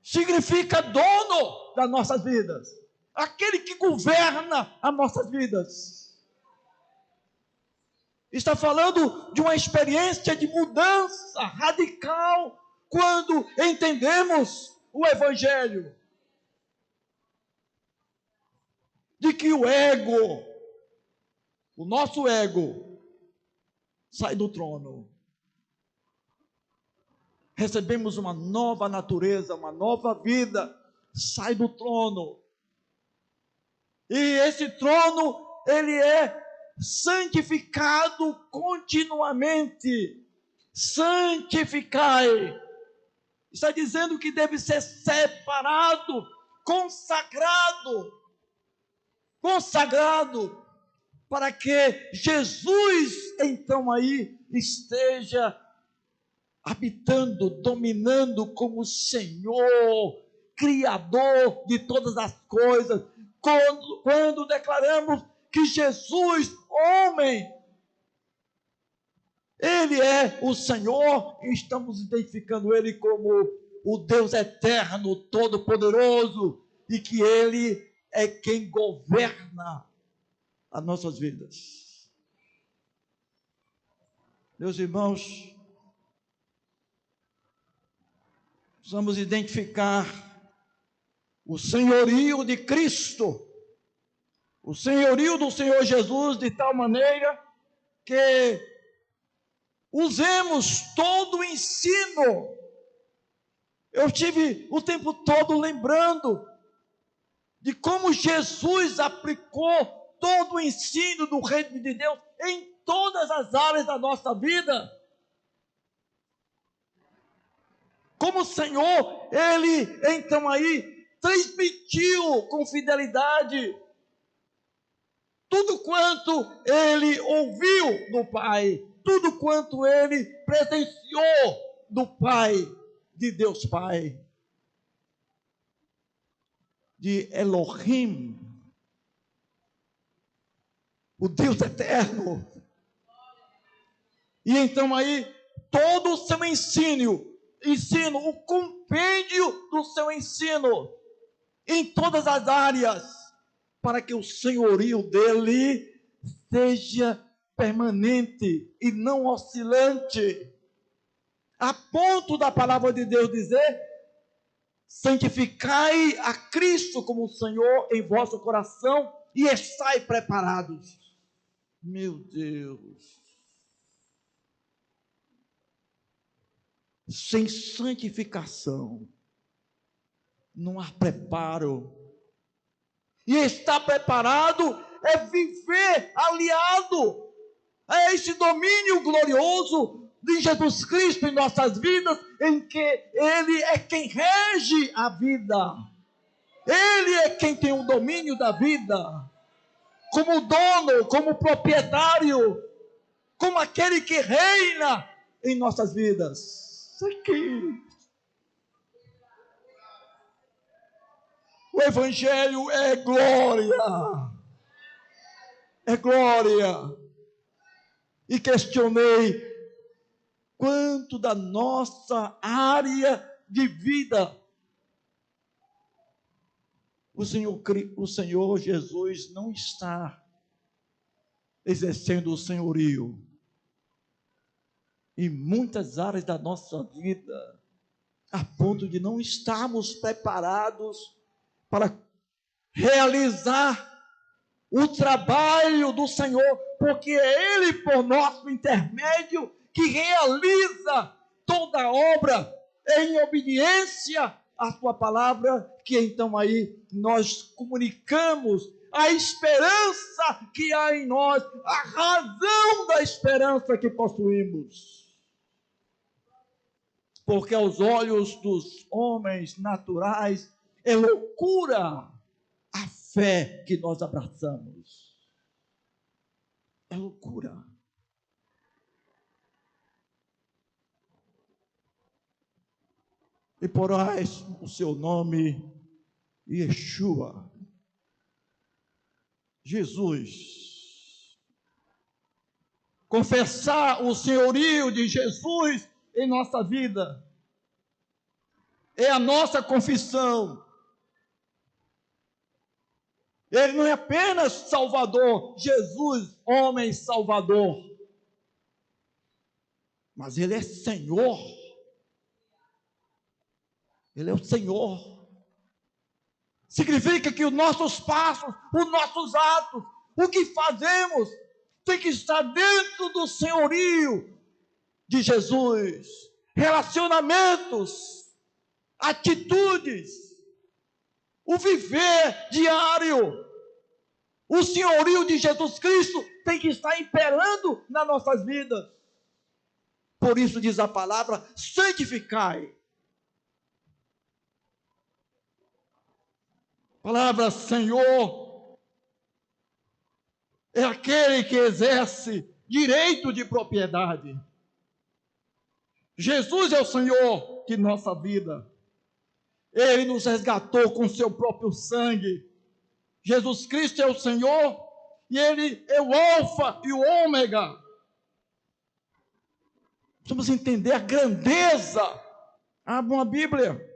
Significa dono das nossas vidas, aquele que governa as nossas vidas. Está falando de uma experiência de mudança radical quando entendemos o Evangelho. De que o ego, o nosso ego, sai do trono. Recebemos uma nova natureza, uma nova vida, sai do trono. E esse trono, ele é santificado continuamente. Santificai. Está dizendo que deve ser separado, consagrado, para que Jesus, então aí, esteja habitando, dominando como Senhor, Criador de todas as coisas. Quando declaramos que Jesus, homem, ele é o Senhor, e estamos identificando ele como o Deus eterno, todo-poderoso, e que ele é quem governa as nossas vidas. Meus irmãos, precisamos identificar o senhorio de Cristo, o senhorio do Senhor Jesus, de tal maneira que usemos todo o ensino eu estive o tempo todo lembrando de como Jesus aplicou todo o ensino do reino de Deus em todas as áreas da nossa vida. Como o Senhor, Ele então aí transmitiu com fidelidade tudo quanto Ele ouviu do Pai, tudo quanto Ele presenciou do Pai, de Deus Pai, de Elohim, o Deus eterno. E então aí, todo o seu ensino, o compêndio do seu ensino, em todas as áreas, para que o senhorio dele seja permanente e não oscilante, a ponto da palavra de Deus dizer: santificai a Cristo como Senhor em vosso coração e estai preparados. Meu Deus! Sem santificação não há preparo. E estar preparado é viver aliado a esse domínio glorioso de Jesus Cristo em nossas vidas, em que Ele é quem rege a vida. Ele é quem tem o domínio da vida, como dono, como proprietário, como aquele que reina em nossas vidas. Isso aqui. O Evangelho é glória. É glória. E questionei quanto da nossa área de vida o Senhor Jesus não está exercendo o senhorio em muitas áreas da nossa vida, a ponto de não estarmos preparados para realizar o trabalho do Senhor, porque é Ele, por nosso intermédio, que realiza toda a obra em obediência à sua palavra, que então aí nós comunicamos a esperança que há em nós, a razão da esperança que possuímos. Porque aos olhos dos homens naturais é loucura a fé que nós abraçamos. É loucura. E porás o seu nome Yeshua, Jesus. Confessar o senhorio de Jesus em nossa vida é a nossa confissão. Ele não é apenas Salvador, Jesus, homem Salvador, mas Ele é Senhor. Ele é o Senhor. Significa que os nossos passos, os nossos atos, o que fazemos, tem que estar dentro do senhorio de Jesus. Relacionamentos, atitudes, o viver diário, o senhorio de Jesus Cristo tem que estar imperando nas nossas vidas. Por isso diz a palavra: santificai. A palavra Senhor é aquele que exerce direito de propriedade. Jesus é o Senhor de nossa vida. Ele nos resgatou com seu próprio sangue. Jesus Cristo é o Senhor e Ele é o Alfa e o Ômega. Precisamos entender a grandeza. Abra uma Bíblia.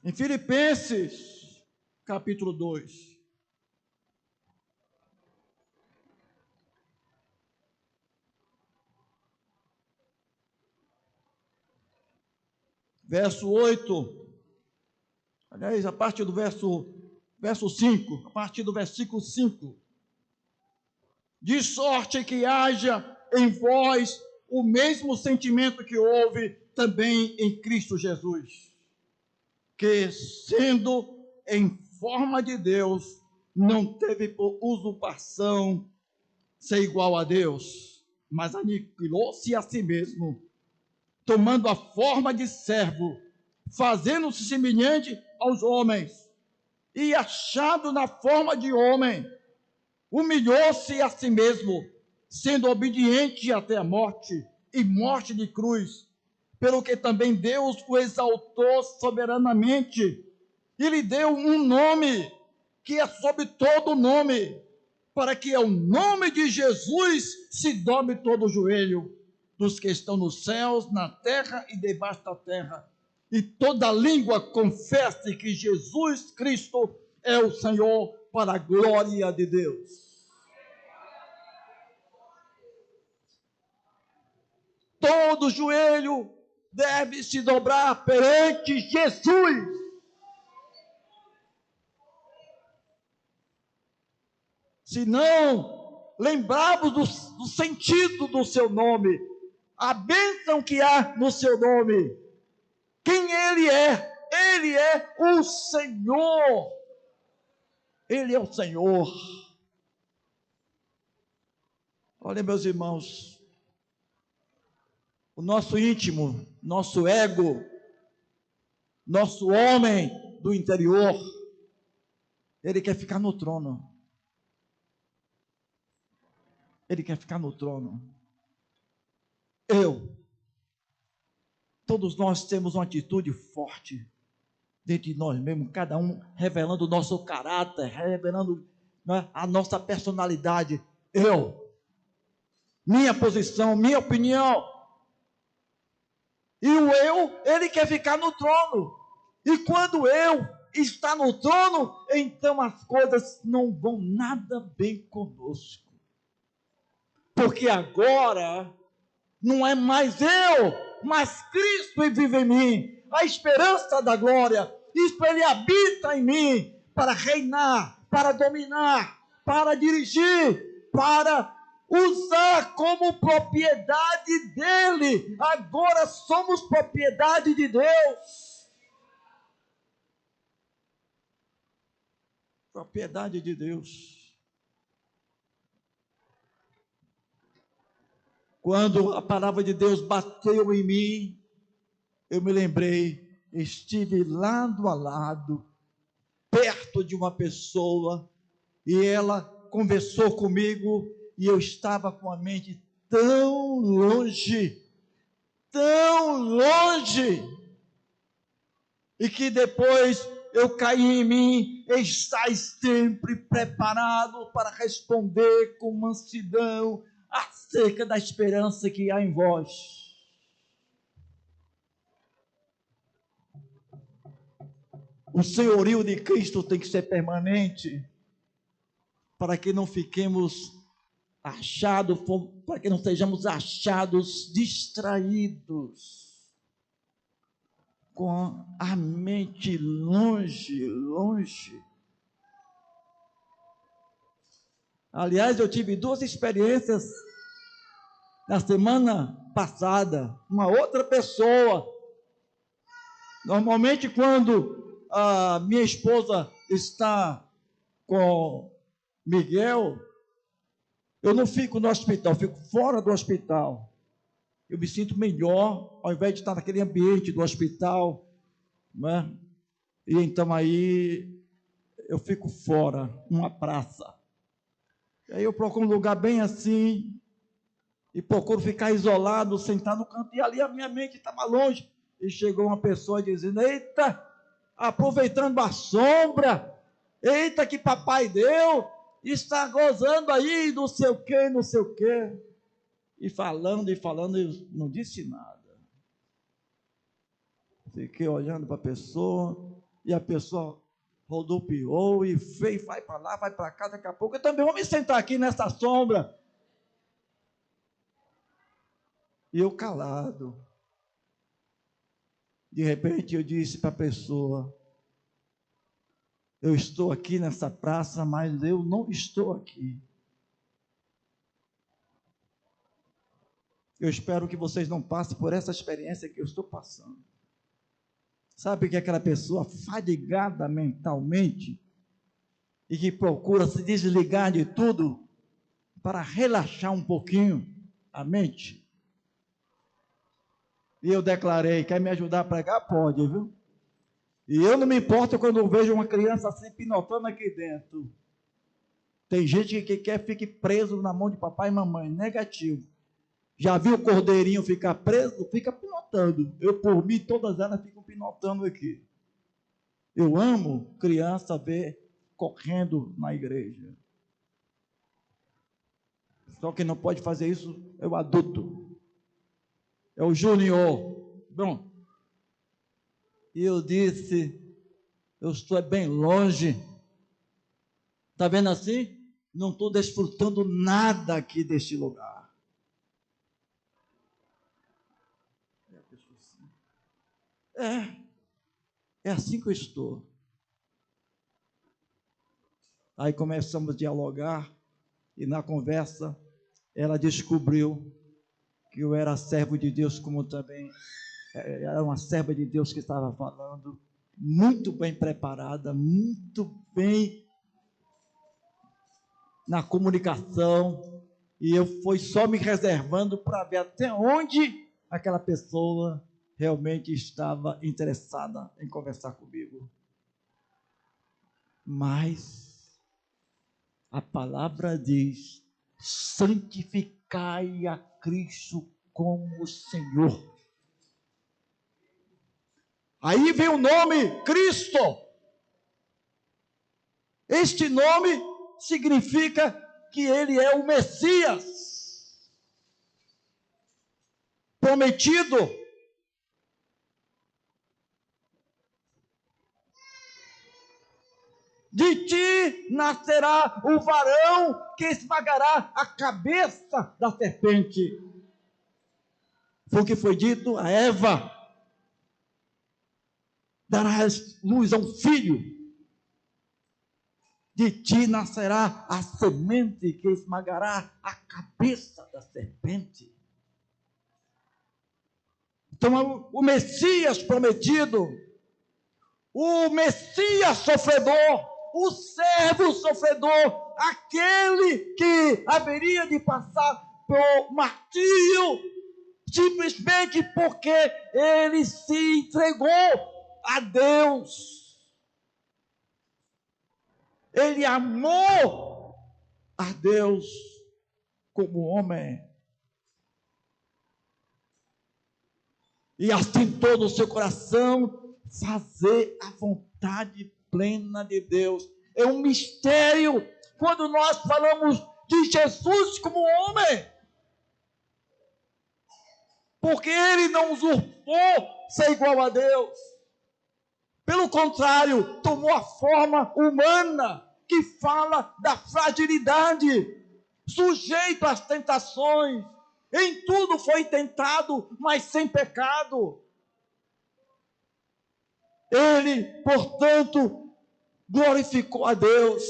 Em Filipenses, capítulo 2. Verso 8. Aliás, a partir do verso 5, a partir do versículo 5. De sorte que haja em vós o mesmo sentimento que houve também em Cristo Jesus, que, sendo em forma de Deus, não teve por usurpação ser igual a Deus, mas aniquilou-se a si mesmo, tomando a forma de servo, fazendo-se semelhante aos homens, e achado na forma de homem, humilhou-se a si mesmo, sendo obediente até a morte, e morte de cruz, pelo que também Deus o exaltou soberanamente, e lhe deu um nome, que é sobre todo nome, para que ao nome de Jesus se dobre todo o joelho, dos que estão nos céus, na terra e debaixo da terra, e toda língua confesse que Jesus Cristo é o Senhor, para a glória de Deus. Todo joelho deve se dobrar perante Jesus. Se não lembrarmos do sentido do seu nome, a bênção que há no seu nome, quem Ele é o Senhor. Ele é o Senhor. Olha, meus irmãos, o nosso íntimo, nosso ego, nosso homem do interior, ele quer ficar no trono. Ele quer ficar no trono. Todos nós temos uma atitude forte dentro de nós mesmos, cada um revelando o nosso caráter, revelando, né, a nossa personalidade. Minha posição, minha opinião. E o ele quer ficar no trono. E quando o está no trono, então as coisas não vão nada bem conosco. Porque agora não é mais eu, mas Cristo vive em mim, a esperança da glória. Isso Ele habita em mim para reinar, para dominar, para dirigir, para usar como propriedade dEle. Agora somos propriedade de Deus. Propriedade de Deus. Quando a palavra de Deus bateu em mim, eu me lembrei, estive lado a lado, perto de uma pessoa, e ela conversou comigo, e eu estava com a mente tão longe, e que depois eu caí em mim. Estais sempre preparado para responder com mansidão acerca da esperança que há em vós. O senhorio de Cristo tem que ser permanente, para que não fiquemos achados, para que não sejamos achados distraídos, com a mente longe. Aliás, eu tive 2 experiências na semana passada. Uma outra pessoa. Normalmente, quando a minha esposa está com Miguel, eu não fico no hospital, eu fico fora do hospital. Eu me sinto melhor, ao invés de estar naquele ambiente do hospital, né? E então aí eu fico fora, numa praça. E aí eu procuro um lugar bem assim, e procuro ficar isolado, sentado no canto, e ali a minha mente estava longe. E chegou uma pessoa dizendo: eita, aproveitando a sombra, eita, que papai deu, está gozando aí, não sei o quê. E falando, eu não disse nada. Fiquei olhando para a pessoa, e a pessoa rodopiou e fez, vai para lá, vai para cá, daqui a pouco eu também vou me sentar aqui nessa sombra. E eu calado. De repente eu disse para a pessoa: eu estou aqui nessa praça, mas eu não estou aqui. Eu espero que vocês não passem por essa experiência que eu estou passando. Sabe que aquela pessoa fadigada mentalmente e que procura se desligar de tudo para relaxar um pouquinho a mente. E eu declarei: quer me ajudar a pregar? Pode, viu? E eu não me importo quando eu vejo uma criança assim pinotando aqui dentro. Tem gente que quer ficar preso na mão de papai e mamãe. Negativo. Já viu o cordeirinho ficar preso? Fica pinotando. Eu, por mim, todas elas ficam pinotando aqui. Eu amo criança ver correndo na igreja. Só que não pode fazer isso é o adulto. É o júnior. Bom, e eu disse: eu estou bem longe. Está vendo assim? Não estou desfrutando nada aqui deste lugar. É assim que eu estou. Aí começamos a dialogar, e na conversa ela descobriu que eu era servo de Deus, como também era uma serva de Deus que estava falando, muito bem preparada, muito bem na comunicação, e eu fui só me reservando para ver até onde aquela pessoa realmente estava interessada em conversar comigo. Mas a palavra diz: santificai a Cristo como Senhor. Aí vem o nome Cristo. Este nome significa que ele é o Messias prometido. De ti nascerá o varão que esmagará a cabeça da serpente. Foi o que foi dito a Eva. Darás luz a um filho. De ti nascerá a semente que esmagará a cabeça da serpente. Então, o Messias prometido, o Messias sofredor, o servo sofredor, aquele que haveria de passar por martírio, simplesmente porque ele se entregou a Deus. Ele amou a Deus como homem. E assentou no seu coração fazer a vontade plena de Deus. É um mistério quando nós falamos de Jesus como homem. Porque ele não usurpou ser igual a Deus. Pelo contrário, tomou a forma humana, que fala da fragilidade, sujeito às tentações. Em tudo foi tentado, mas sem pecado. Ele, portanto, glorificou a Deus.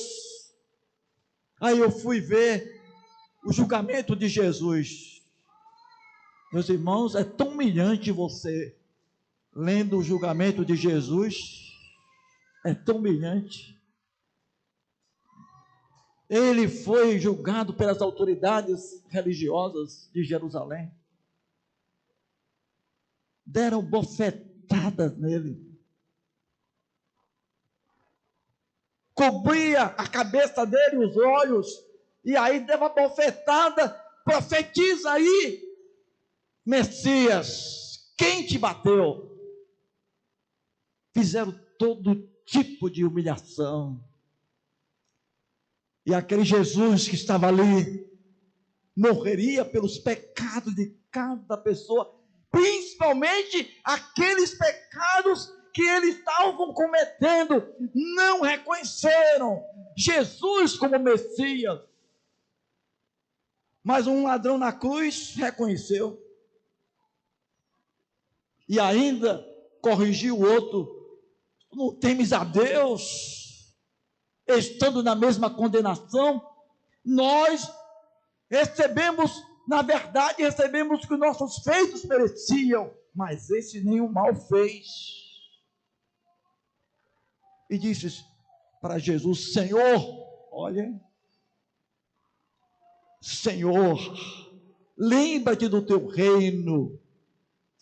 Aí eu fui ver o julgamento de Jesus. Meus irmãos, é tão humilhante você lendo o julgamento de Jesus. É tão humilhante. Ele foi julgado pelas autoridades religiosas de Jerusalém. Deram bofetadas nele. Cobria a cabeça dele, os olhos, e aí deu uma bofetada. Profetiza aí, Messias, quem te bateu? Fizeram todo tipo de humilhação. E aquele Jesus que estava ali morreria pelos pecados de cada pessoa, principalmente aqueles pecados que eles estavam cometendo. Não reconheceram Jesus como Messias. Mas um ladrão na cruz reconheceu. E ainda corrigiu o outro. Não temes a Deus? Estando na mesma condenação, nós recebemos na verdade, recebemos que nossos feitos mereciam, mas esse nenhum mal fez. E disse para Jesus: Senhor, olha, Senhor, lembra-te do teu reino.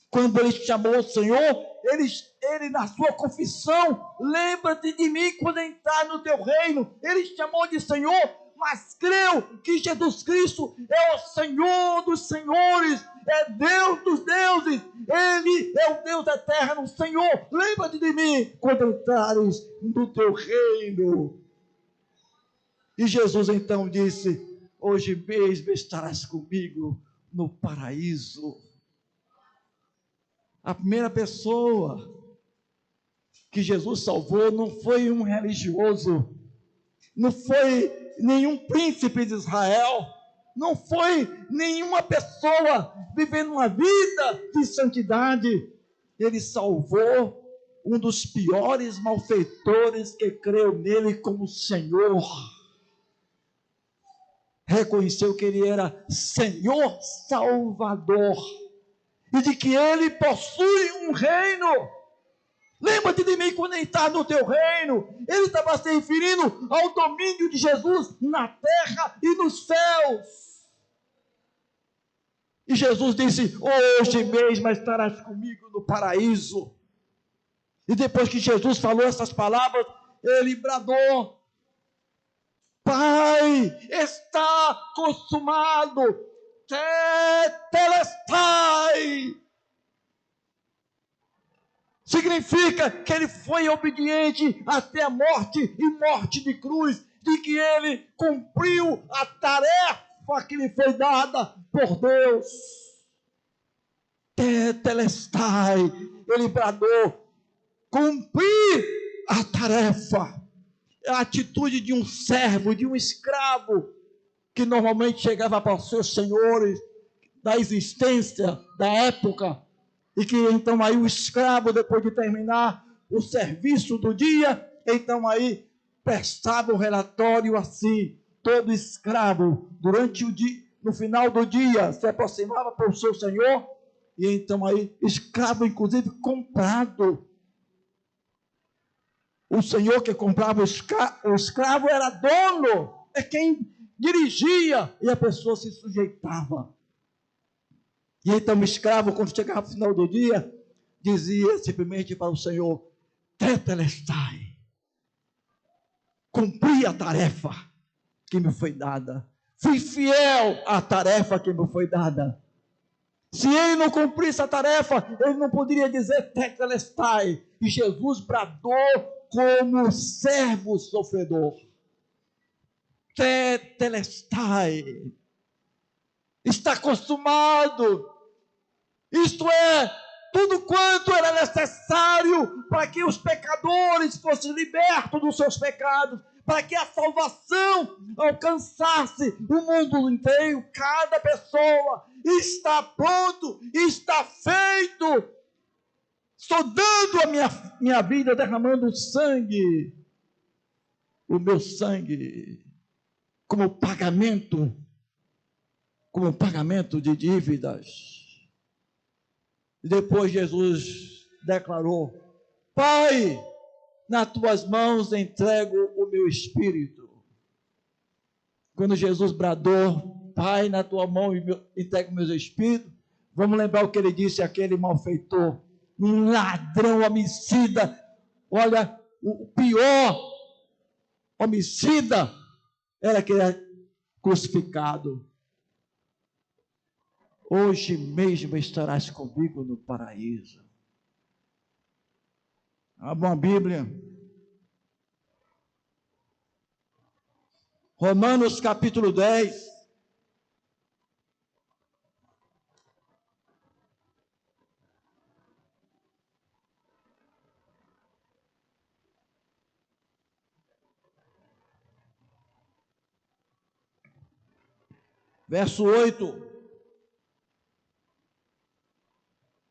Quando ele chamou o Senhor, ele na sua confissão, lembra-te de mim quando entrar no teu reino. Ele chamou de Senhor, mas creu que Jesus Cristo é o Senhor dos senhores, é Deus dos deuses, Ele é o Deus eterno. Senhor, lembra-te de mim quando entrares no teu reino. E Jesus então disse: hoje mesmo estarás comigo no paraíso. A primeira pessoa que Jesus salvou não foi um religioso, não foi nenhum príncipe de Israel, não foi nenhuma pessoa vivendo uma vida de santidade. Ele salvou um dos piores malfeitores que creu nele como Senhor. Reconheceu que ele era Senhor Salvador e de que ele possui um reino. Lembra-te de mim quando entrar no teu reino. Ele estava se referindo ao domínio de Jesus na terra e nos céus. E Jesus disse: hoje mesmo estarás comigo no paraíso. E depois que Jesus falou essas palavras, ele bradou: Pai, está consumado, tetelestai. Significa que ele foi obediente até a morte e morte de cruz, de que ele cumpriu a tarefa que lhe foi dada por Deus. Tetelestai, ele bradou: cumprir a tarefa. É a atitude de um servo, de um escravo, que normalmente chegava para os seus senhores da existência, da época, e que então aí o escravo, depois de terminar o serviço do dia, então aí prestava um relatório assim. Todo escravo, durante o dia, no final do dia, se aproximava para o seu senhor, e então aí, escravo inclusive comprado. O senhor que comprava o escravo era dono, é quem dirigia, e a pessoa se sujeitava. E então o escravo, quando chegava no final do dia, dizia simplesmente para o Senhor: tetelestai, cumpri a tarefa que me foi dada, fui fiel à tarefa que me foi dada. Se ele não cumprisse a tarefa, ele não poderia dizer tetelestai. E Jesus bradou como servo sofredor: tetelestai, está consumado. Isto é, tudo quanto era necessário para que os pecadores fossem libertos dos seus pecados, para que a salvação alcançasse o mundo inteiro. Cada pessoa está pronto, está feito. Estou dando a minha vida, derramando sangue, o meu sangue, como pagamento de dívidas. E depois Jesus declarou: Pai, nas tuas mãos entrego o meu espírito. Quando Jesus bradou: Pai, na tua mão entrego o meu espírito, vamos lembrar o que ele disse àquele malfeitor, um ladrão, homicida. Olha, o pior homicida era que era crucificado. Hoje mesmo estarás comigo no paraíso. Abra uma Bíblia. Romanos capítulo 10. Verso 8.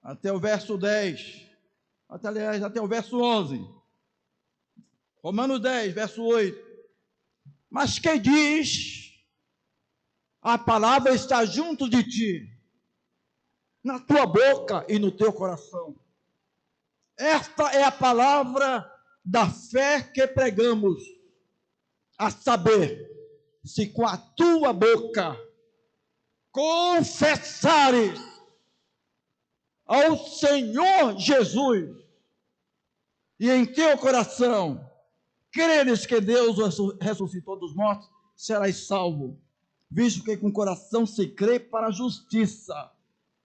Até o verso 10. Até o verso 11. Romanos 10, verso 8. Mas que diz A palavra está junto de ti, na tua boca e no teu coração. Esta é a palavra da fé que pregamos, a saber, se com a tua boca confessares ao Senhor Jesus e em teu coração creres que Deus o ressuscitou dos mortos, serás salvo, visto que com o coração se crê para a justiça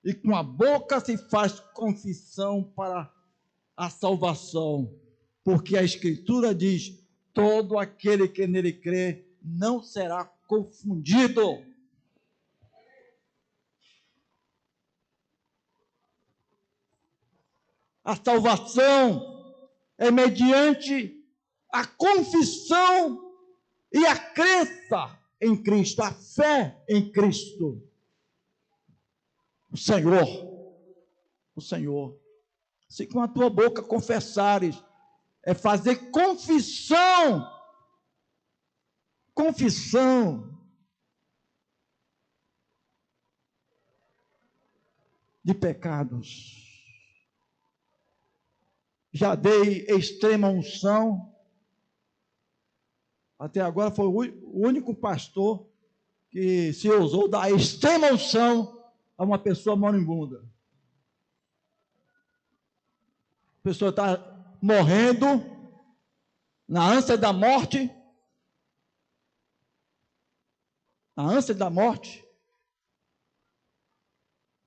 e com a boca se faz confissão para a salvação, porque a Escritura diz: todo aquele que nele crê não será confundido. A salvação é mediante a confissão e a crença em Cristo, a fé em Cristo. O Senhor, se com a tua boca confessares, é fazer confissão de pecados. Já dei extrema unção. Até agora foi o único pastor que se ousou dar extrema unção a uma pessoa moribunda. A pessoa está morrendo, na ânsia da morte.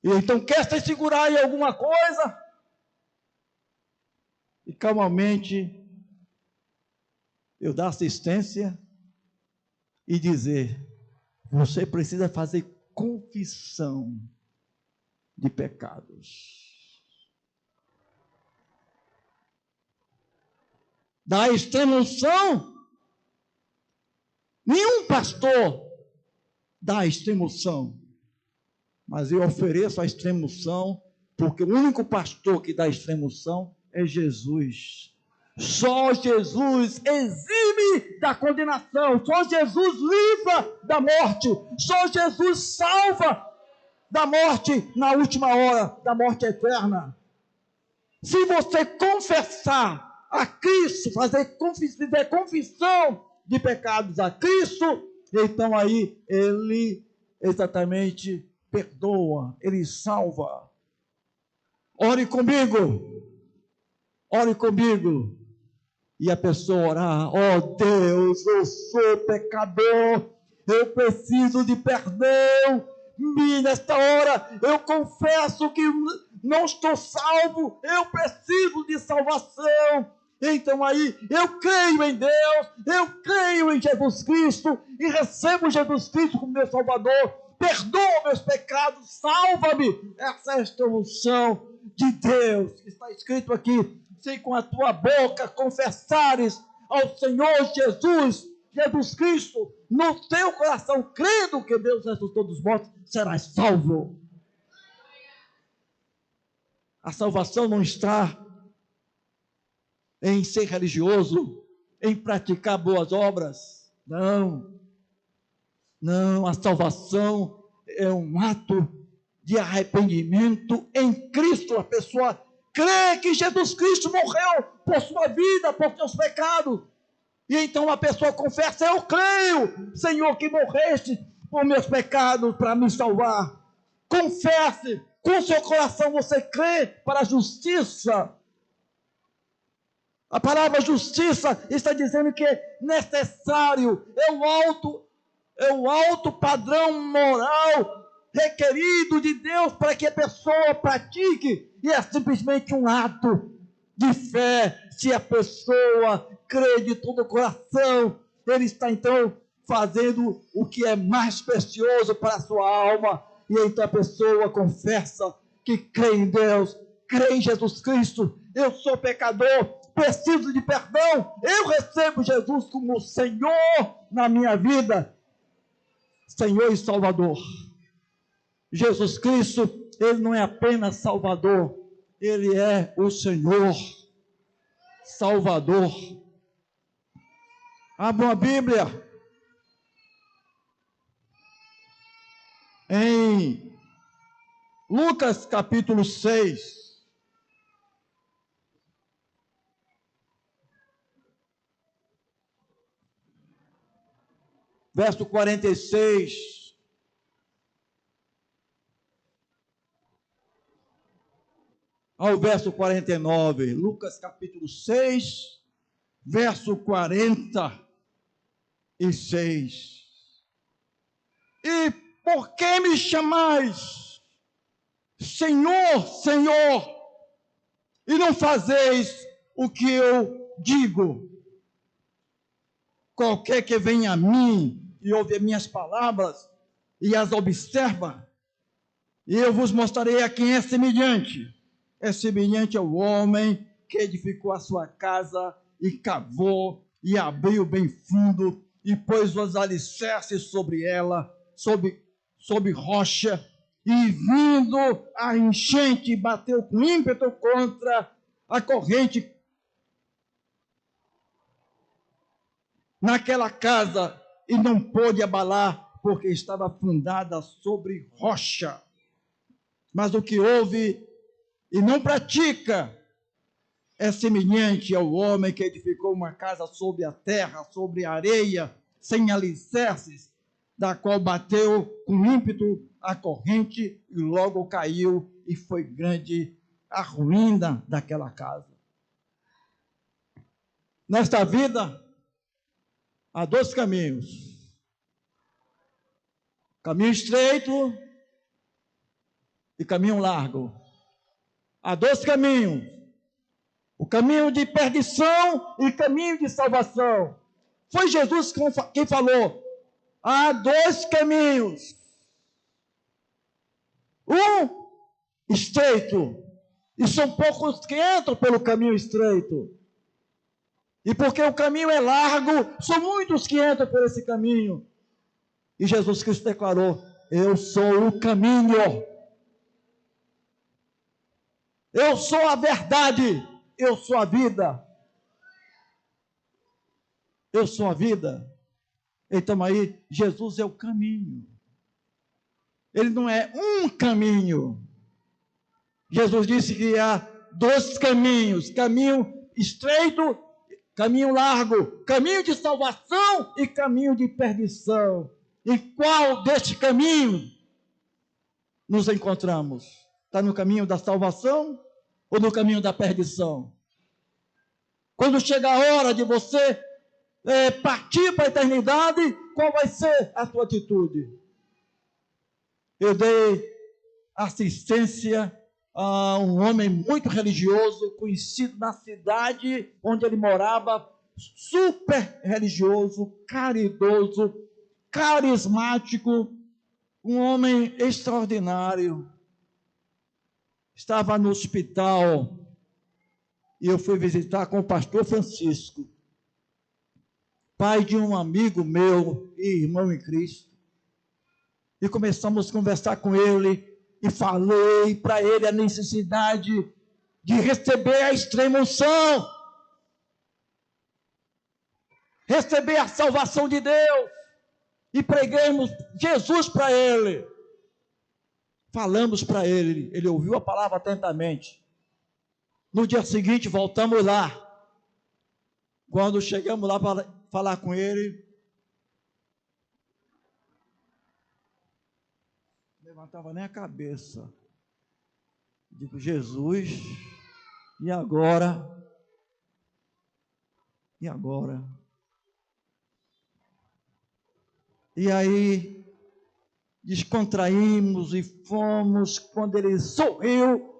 E então quer se segurar em alguma coisa. E calmamente eu dar assistência e dizer: você precisa fazer confissão de pecados. Da extrema-unção, nenhum pastor dá extrema-unção, mas eu ofereço a extrema-unção, porque o único pastor que dá extrema-unção é Jesus. Só Jesus exime da condenação, só Jesus livra da morte, só Jesus salva da morte na última hora, da morte eterna. Se você confessar a Cristo, fizer confissão de pecados a Cristo, então aí Ele exatamente perdoa, Ele salva. Ore comigo. E a pessoa orar: ó Deus, eu sou pecador, eu preciso de perdão, e nesta hora eu confesso que não estou salvo, eu preciso de salvação. Então aí eu creio em Deus, eu creio em Jesus Cristo e recebo Jesus Cristo como meu Salvador. Perdoa meus pecados, salva-me. Essa é a extrema-unção de Deus que está escrito aqui. Se com a tua boca confessares ao Senhor Jesus Cristo, no teu coração, crendo que Deus ressuscitou dos mortos, serás salvo. A salvação não está em ser religioso, em praticar boas obras. Não, a salvação é um ato de arrependimento em Cristo. A pessoa crê que Jesus Cristo morreu por sua vida, por seus pecados. E então a pessoa confessa: eu creio, Senhor, que morreste por meus pecados para me salvar. Confesse, com seu coração você crê para a justiça. A palavra justiça está dizendo que é necessário, é o alto padrão moral requerido de Deus para que a pessoa pratique, e é simplesmente um ato de fé. Se a pessoa crê de todo o coração, ele está então fazendo o que é mais precioso para a sua alma, e então a pessoa confessa que crê em Deus, crê em Jesus Cristo. Eu sou pecador, preciso de perdão, eu recebo Jesus como Senhor na minha vida, Senhor e Salvador. Jesus Cristo, Ele não é apenas Salvador, Ele é o Senhor, Salvador. Abra a Bíblia. em Lucas capítulo 6. Verso 46 ao verso 49. Lucas capítulo 6, verso 46. E por que me chamais Senhor, Senhor, e não fazeis o que eu digo? Qualquer que venha a mim e ouve minhas palavras e as observa, e eu vos mostrarei a quem é semelhante. É semelhante ao homem que edificou a sua casa e cavou e abriu bem fundo e pôs os alicerces sobre ela, sob rocha, e vindo a enchente bateu com ímpeto contra a corrente naquela casa e não pôde abalar, porque estava fundada sobre rocha. Mas o que ouve e não pratica é semelhante ao homem que edificou uma casa sobre a terra, sobre a areia, sem alicerces, da qual bateu com ímpeto a corrente e logo caiu, e foi grande a ruína daquela casa. Nesta vida, há dois caminhos: caminho estreito e caminho largo. Há dois caminhos: o caminho de perdição e o caminho de salvação. Foi Jesus quem falou: há dois caminhos, um estreito, e são poucos que entram pelo caminho estreito. E porque o caminho é largo, são muitos que entram por esse caminho. E Jesus Cristo declarou: eu sou o caminho, eu sou a verdade, eu sou a vida. Eu sou a vida. Então aí, Jesus é o caminho. Ele não é um caminho. Jesus disse que há dois caminhos: caminho estreito, caminho largo, caminho de salvação e caminho de perdição. Em qual deste caminho nos encontramos? Está no caminho da salvação ou no caminho da perdição? Quando chega a hora de você partir para a eternidade, qual vai ser a sua atitude? Eu dei assistência a um homem muito religioso, conhecido na cidade onde ele morava, super religioso, caridoso, carismático, um homem extraordinário. Estava no hospital e eu fui visitar com o pastor Francisco, pai de um amigo meu e irmão em Cristo. E começamos a conversar com ele e falei para ele a necessidade de receber a extrema unção, receber a salvação de Deus, e preguemos Jesus para ele. Falamos para ele, ele ouviu a palavra atentamente. No dia seguinte voltamos lá. Quando chegamos lá para falar com ele, levantava nem a cabeça. Digo: Jesus, e agora? E agora? E aí, descontraímos e fomos. Quando ele sorriu,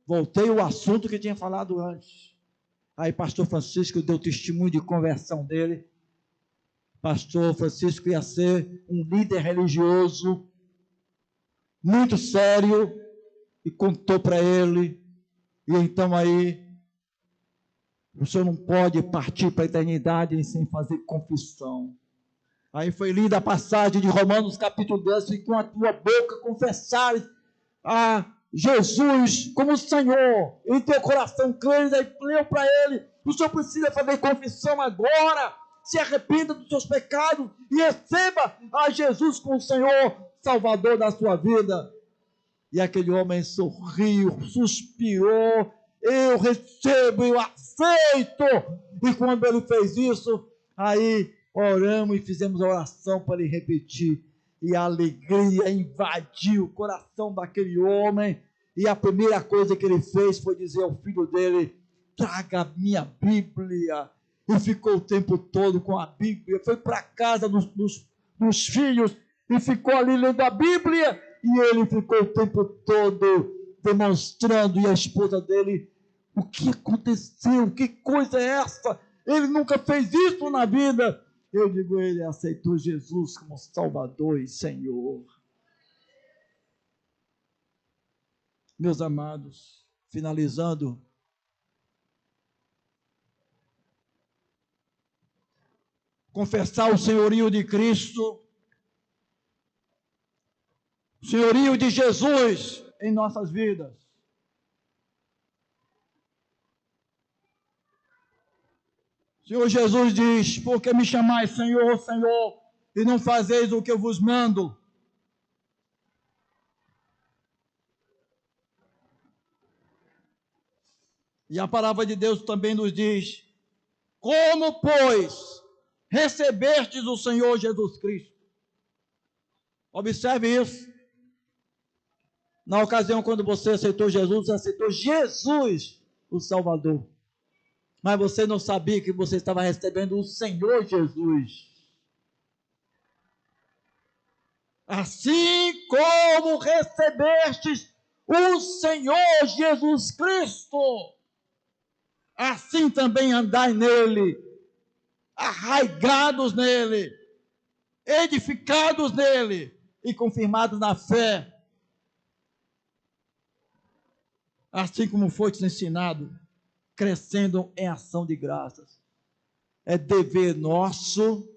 voltei ao assunto que tinha falado antes. Aí pastor Francisco deu testemunho de conversão dele. Pastor Francisco ia ser um líder religioso muito sério, e contou para ele. E então aí, o senhor não pode partir para a eternidade sem fazer confissão. Aí foi lida a passagem de Romanos capítulo 10, e com a tua boca confessares a Jesus como Senhor, em teu coração creres, aí leu para ele: o senhor precisa fazer confissão agora, se arrependa dos seus pecados e receba a Jesus como Senhor, Salvador da sua vida. E aquele homem sorriu, suspirou, eu recebo, eu aceito. E quando ele fez isso, aí oramos e fizemos a oração para ele repetir. E a alegria invadiu o coração daquele homem. E a primeira coisa que ele fez foi dizer ao filho dele: traga a minha Bíblia. E ficou o tempo todo com a Bíblia. Foi para casa dos filhos e ficou ali lendo a Bíblia. E ele ficou o tempo todo demonstrando. E a esposa dele: o que aconteceu? Que coisa é essa? Ele nunca fez isso na vida. Eu digo, ele aceitou Jesus como Salvador e Senhor. Meus amados, finalizando, confessar o senhorio de Cristo, o senhorio de Jesus em nossas vidas. O Senhor Jesus diz: por que me chamais Senhor, Senhor, e não fazeis o que eu vos mando? E a palavra de Deus também nos diz: como, pois, recebestes o Senhor Jesus Cristo? Observe isso. Na ocasião quando você aceitou Jesus, você aceitou Jesus, o Salvador. Mas você não sabia que você estava recebendo o Senhor Jesus. Assim como recebestes o Senhor Jesus Cristo, assim também andai nele, arraigados nele, edificados nele e confirmados na fé, assim como foste ensinado, crescendo em ação de graças. É dever nosso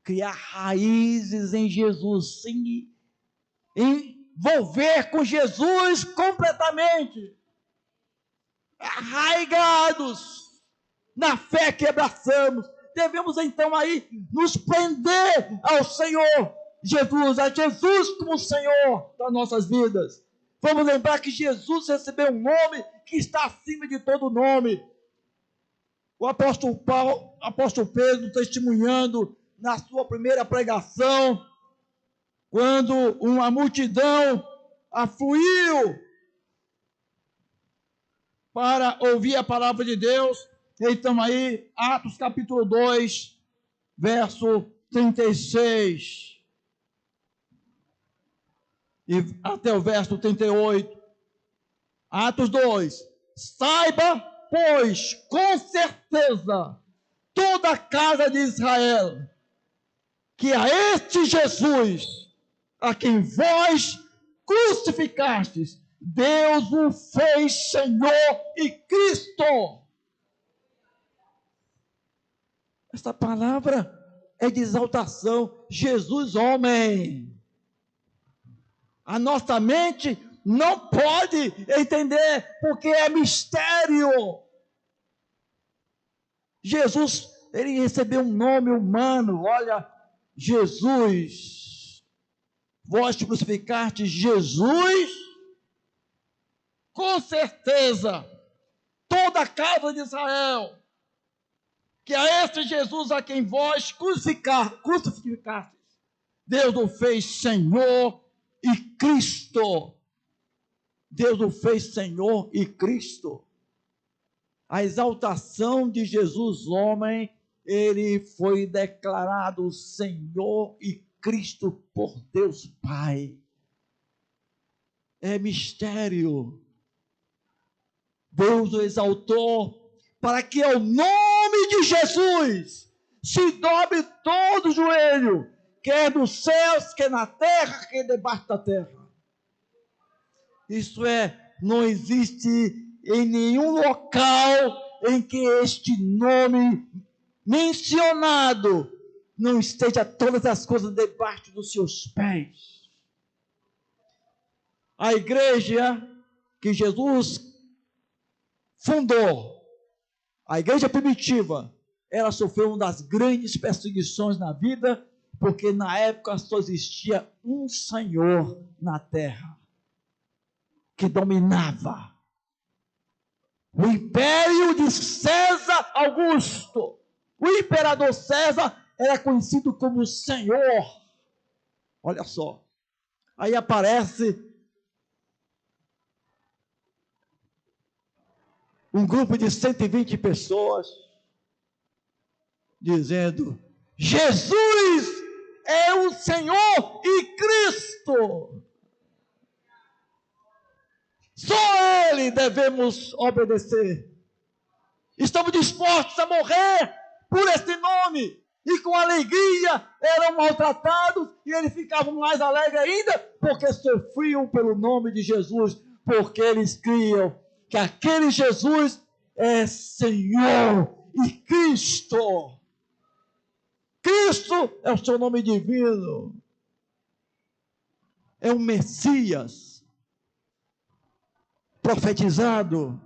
criar raízes em Jesus, se envolver com Jesus completamente, arraigados na fé que abraçamos. Devemos então aí nos prender ao Senhor Jesus, a Jesus como Senhor das nossas vidas. Vamos lembrar que Jesus recebeu um nome que está acima de todo nome. O apóstolo Pedro, testemunhando na sua primeira pregação, quando uma multidão afluiu para ouvir a palavra de Deus. Então aí, Atos capítulo 2, verso 36. E até o verso 38. Atos 2. Saiba, pois, com certeza, toda a casa de Israel, que a este Jesus, a quem vós crucificastes, Deus o fez Senhor e Cristo. Esta palavra é de exaltação. Jesus, homem. A nossa mente não pode entender, porque é mistério. Jesus, ele recebeu um nome humano. Olha, Jesus, vós crucificaste Jesus, com certeza, toda a casa de Israel, que a este Jesus a quem vós crucificaste, Deus o fez Senhor e Cristo. Deus o fez Senhor e Cristo. A exaltação de Jesus, homem, ele foi declarado Senhor e Cristo por Deus Pai. É mistério. Deus o exaltou para que ao nome de Jesus se dobre todo o joelho, quer nos céus, quer na terra, quer debaixo da terra. Isso é, não existe em nenhum local em que este nome mencionado não esteja todas as coisas debaixo dos seus pés. A igreja que Jesus fundou, a igreja primitiva, ela sofreu uma das grandes perseguições na vida, porque na época só existia um Senhor na terra, que dominava o império de César Augusto. O imperador César era conhecido como Senhor. Olha só. Aí aparece um grupo de 120 pessoas dizendo: Jesus é o Senhor e Cristo. Só a Ele devemos obedecer. Estamos dispostos a morrer por esse nome. E com alegria eram maltratados e eles ficavam mais alegres ainda porque sofriam pelo nome de Jesus, porque eles criam que aquele Jesus é Senhor e Cristo. Cristo é o seu nome divino. É o Messias profetizado.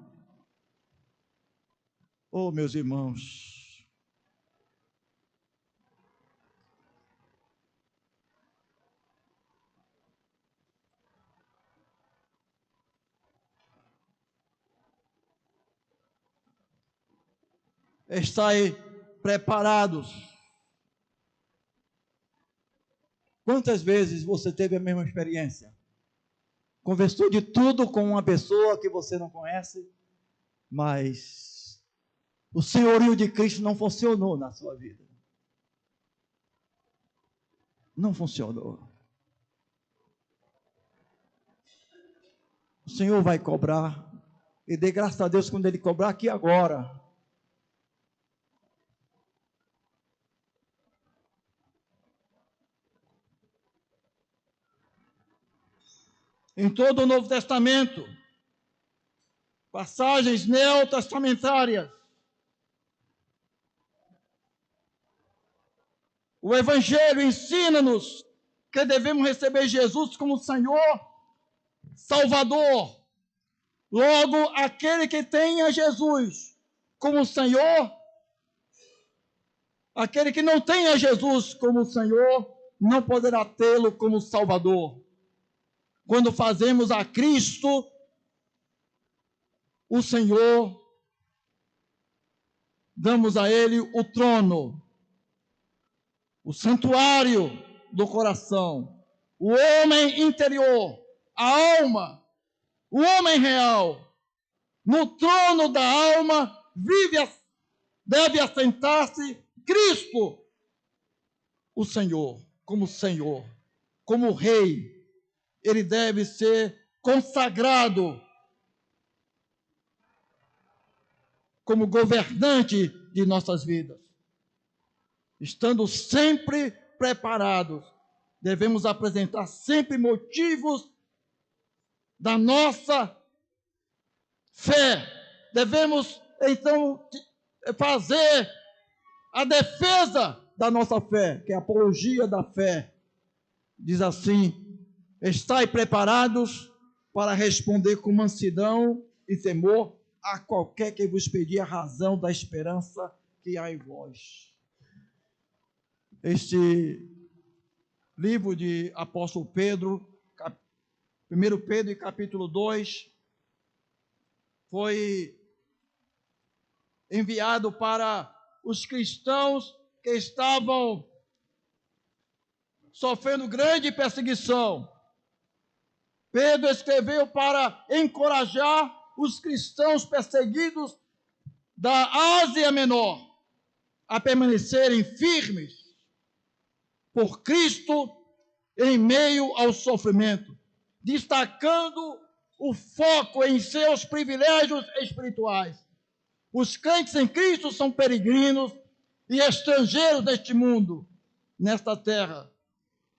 Oh, meus irmãos, estai preparados. Quantas vezes você teve a mesma experiência? Conversou de tudo com uma pessoa que você não conhece, mas o senhorio de Cristo não funcionou na sua vida. Não funcionou. O Senhor vai cobrar, e dê graças a Deus quando Ele cobrar aqui agora. Em todo o Novo Testamento, passagens neotestamentárias, o Evangelho ensina-nos que devemos receber Jesus como Senhor, Salvador. Logo, aquele que tenha Jesus como Senhor, aquele que não tenha Jesus como Senhor, não poderá tê-lo como Salvador. Quando fazemos a Cristo o Senhor, damos a Ele o trono, o santuário do coração, o homem interior, a alma, o homem real. No trono da alma deve assentar-se Cristo, o Senhor, como Rei. Ele deve ser consagrado como governante de nossas vidas. Estando sempre preparados, devemos apresentar sempre motivos da nossa fé. Devemos, então, fazer a defesa da nossa fé, que é a apologia da fé. Diz assim: estai preparados para responder com mansidão e temor a qualquer que vos pedir a razão da esperança que há em vós. Este livro de apóstolo Pedro, 1 Pedro, capítulo 2, foi enviado para os cristãos que estavam sofrendo grande perseguição. Pedro escreveu para encorajar os cristãos perseguidos da Ásia Menor a permanecerem firmes por Cristo em meio ao sofrimento, destacando o foco em seus privilégios espirituais. Os crentes em Cristo são peregrinos e estrangeiros deste mundo, nesta terra.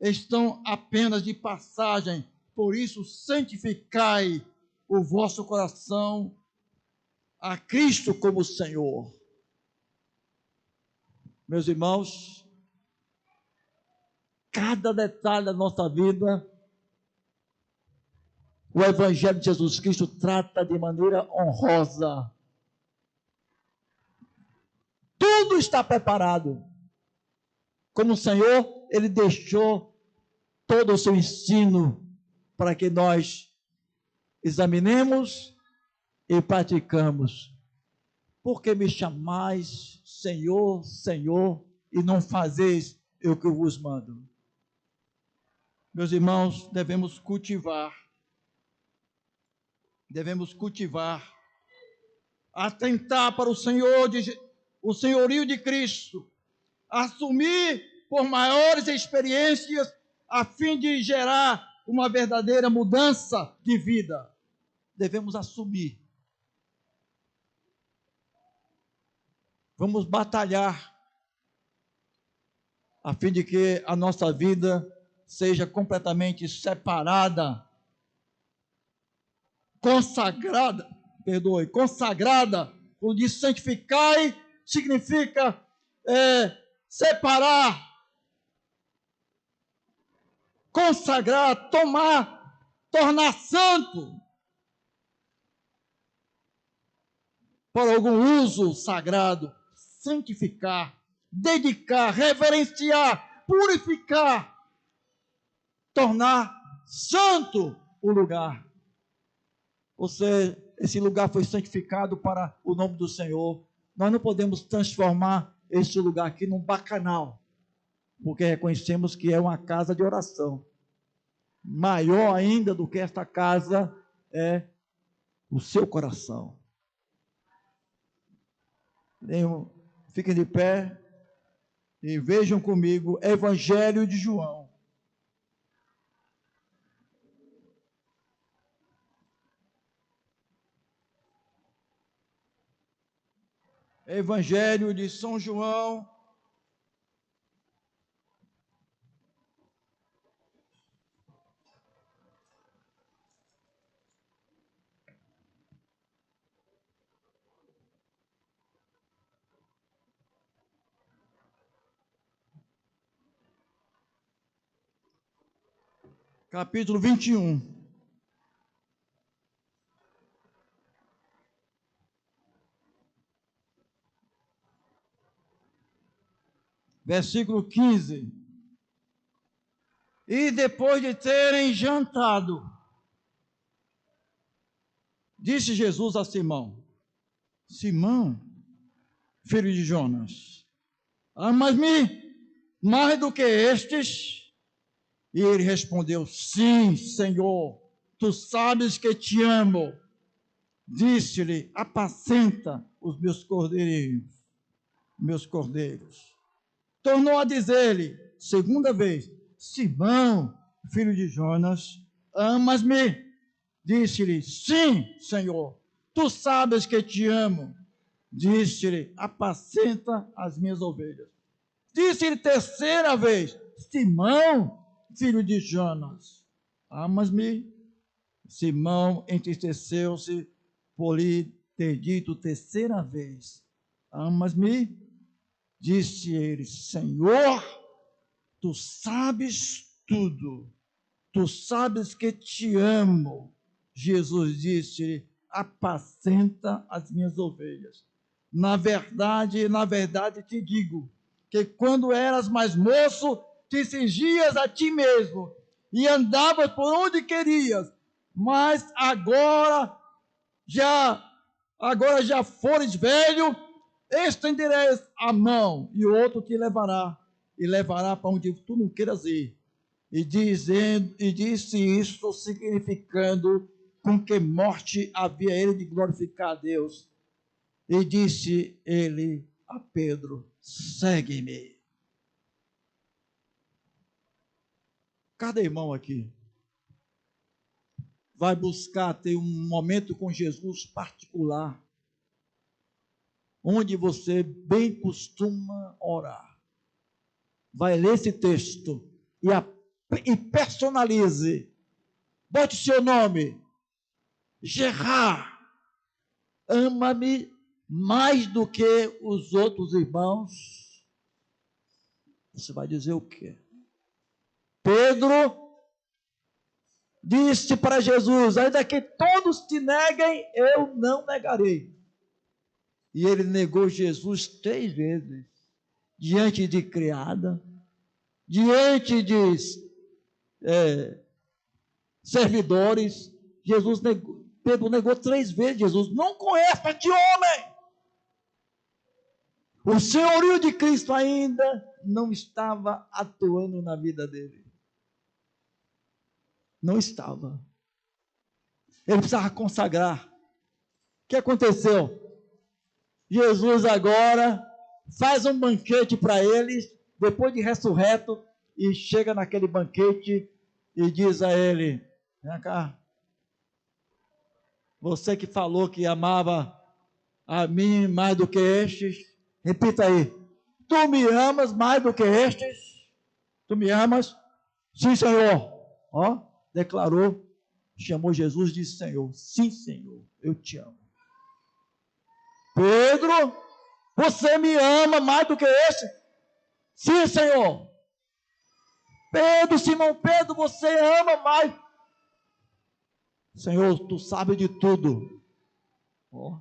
Estão apenas de passagem. Por isso, santificai o vosso coração a Cristo como Senhor. Meus irmãos, cada detalhe da nossa vida, o Evangelho de Jesus Cristo trata de maneira honrosa. tudo está preparado. Como o Senhor, Ele deixou todo o seu ensino para que nós examinemos e praticamos. Por que me chamais Senhor, Senhor, e não fazeis o que eu vos mando? Meus irmãos, devemos cultivar, atentar para o senhorio de Cristo, assumir por maiores experiências, a fim de gerar uma verdadeira mudança de vida. Devemos assumir. Vamos batalhar a fim de que a nossa vida seja completamente separada, consagrada, quando diz santificai, significa separar, consagrar, tornar santo para algum uso sagrado, santificar, dedicar, reverenciar, purificar, tornar santo o lugar. Ou seja, esse lugar foi santificado para o nome do Senhor. Nós não podemos transformar esse lugar aqui num bacanal, porque reconhecemos que é uma casa de oração. Maior ainda do que esta casa é o seu coração. Fiquem de pé e vejam comigo Evangelho de João. Evangelho de São João, capítulo 21. Versículo 15. E depois de terem jantado, disse Jesus a Simão: Simão, filho de Jonas, amas-me mais do que estes? E ele respondeu: sim, Senhor, tu sabes que te amo. Disse-lhe: apacenta os meus cordeirinhos, meus cordeiros. Tornou a dizer-lhe, segunda vez: Simão, filho de Jonas, amas-me? Disse-lhe: sim, Senhor, tu sabes que te amo. Disse-lhe: apacenta as minhas ovelhas. Disse-lhe terceira vez: Simão, filho de Jonas, amas-me? Simão entristeceu-se por lhe ter dito terceira vez: amas-me? Disse ele: Senhor, tu sabes tudo, tu sabes que te amo. Jesus disse-lhe: apacenta as minhas ovelhas. Na verdade te digo, que quando eras mais moço, te cingias a ti mesmo e andavas por onde querias, mas agora já fores velho, estenderás a mão e o outro te levará para onde tu não queiras ir. E disse isso significando com que morte havia ele de glorificar a Deus. E disse ele a Pedro: segue-me. Cada irmão aqui vai buscar ter um momento com Jesus particular, onde você bem costuma orar. Vai ler esse texto e personalize. Bote seu nome. Gerard, ama-me mais do que os outros irmãos. Você vai dizer o quê? Pedro disse para Jesus: ainda que todos te neguem, eu não negarei. E ele negou Jesus 3 vezes, diante de criada, diante de servidores. Pedro negou 3 vezes Jesus. Não conhece este homem. O senhorio de Cristo ainda não estava atuando na vida dele. Não estava. Ele precisava consagrar. O que aconteceu? Jesus agora faz um banquete para eles, depois de ressurreto, e chega naquele banquete e diz a ele: vem cá, você que falou que amava a mim mais do que estes, repita aí, tu me amas mais do que estes? Tu me amas? Sim, Senhor. Ó, declarou, chamou Jesus e disse: Senhor, sim, Senhor, eu te amo. Pedro, você me ama mais do que este? Sim, Senhor. Pedro, Simão Pedro, você ama mais. Senhor, tu sabe de tudo. Oh.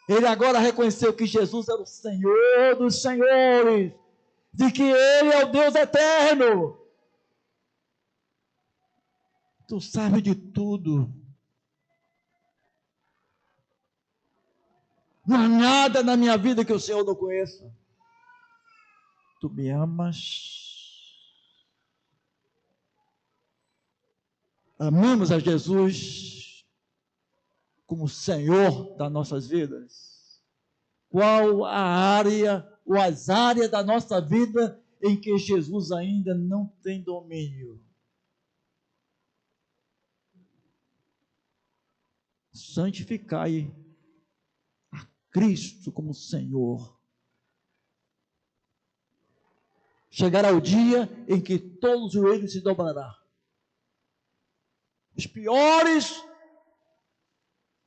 Ele agora reconheceu que Jesus era o Senhor dos senhores, de que Ele é o Deus eterno. Tu sabe de tudo. Não há nada na minha vida que o Senhor não conheça. Tu me amas. Amamos a Jesus como Senhor das nossas vidas. Qual a área ou as áreas da nossa vida em que Jesus ainda não tem domínio? Santificai a Cristo como Senhor. Chegará o dia em que todos os joelhos se dobrarão. Os piores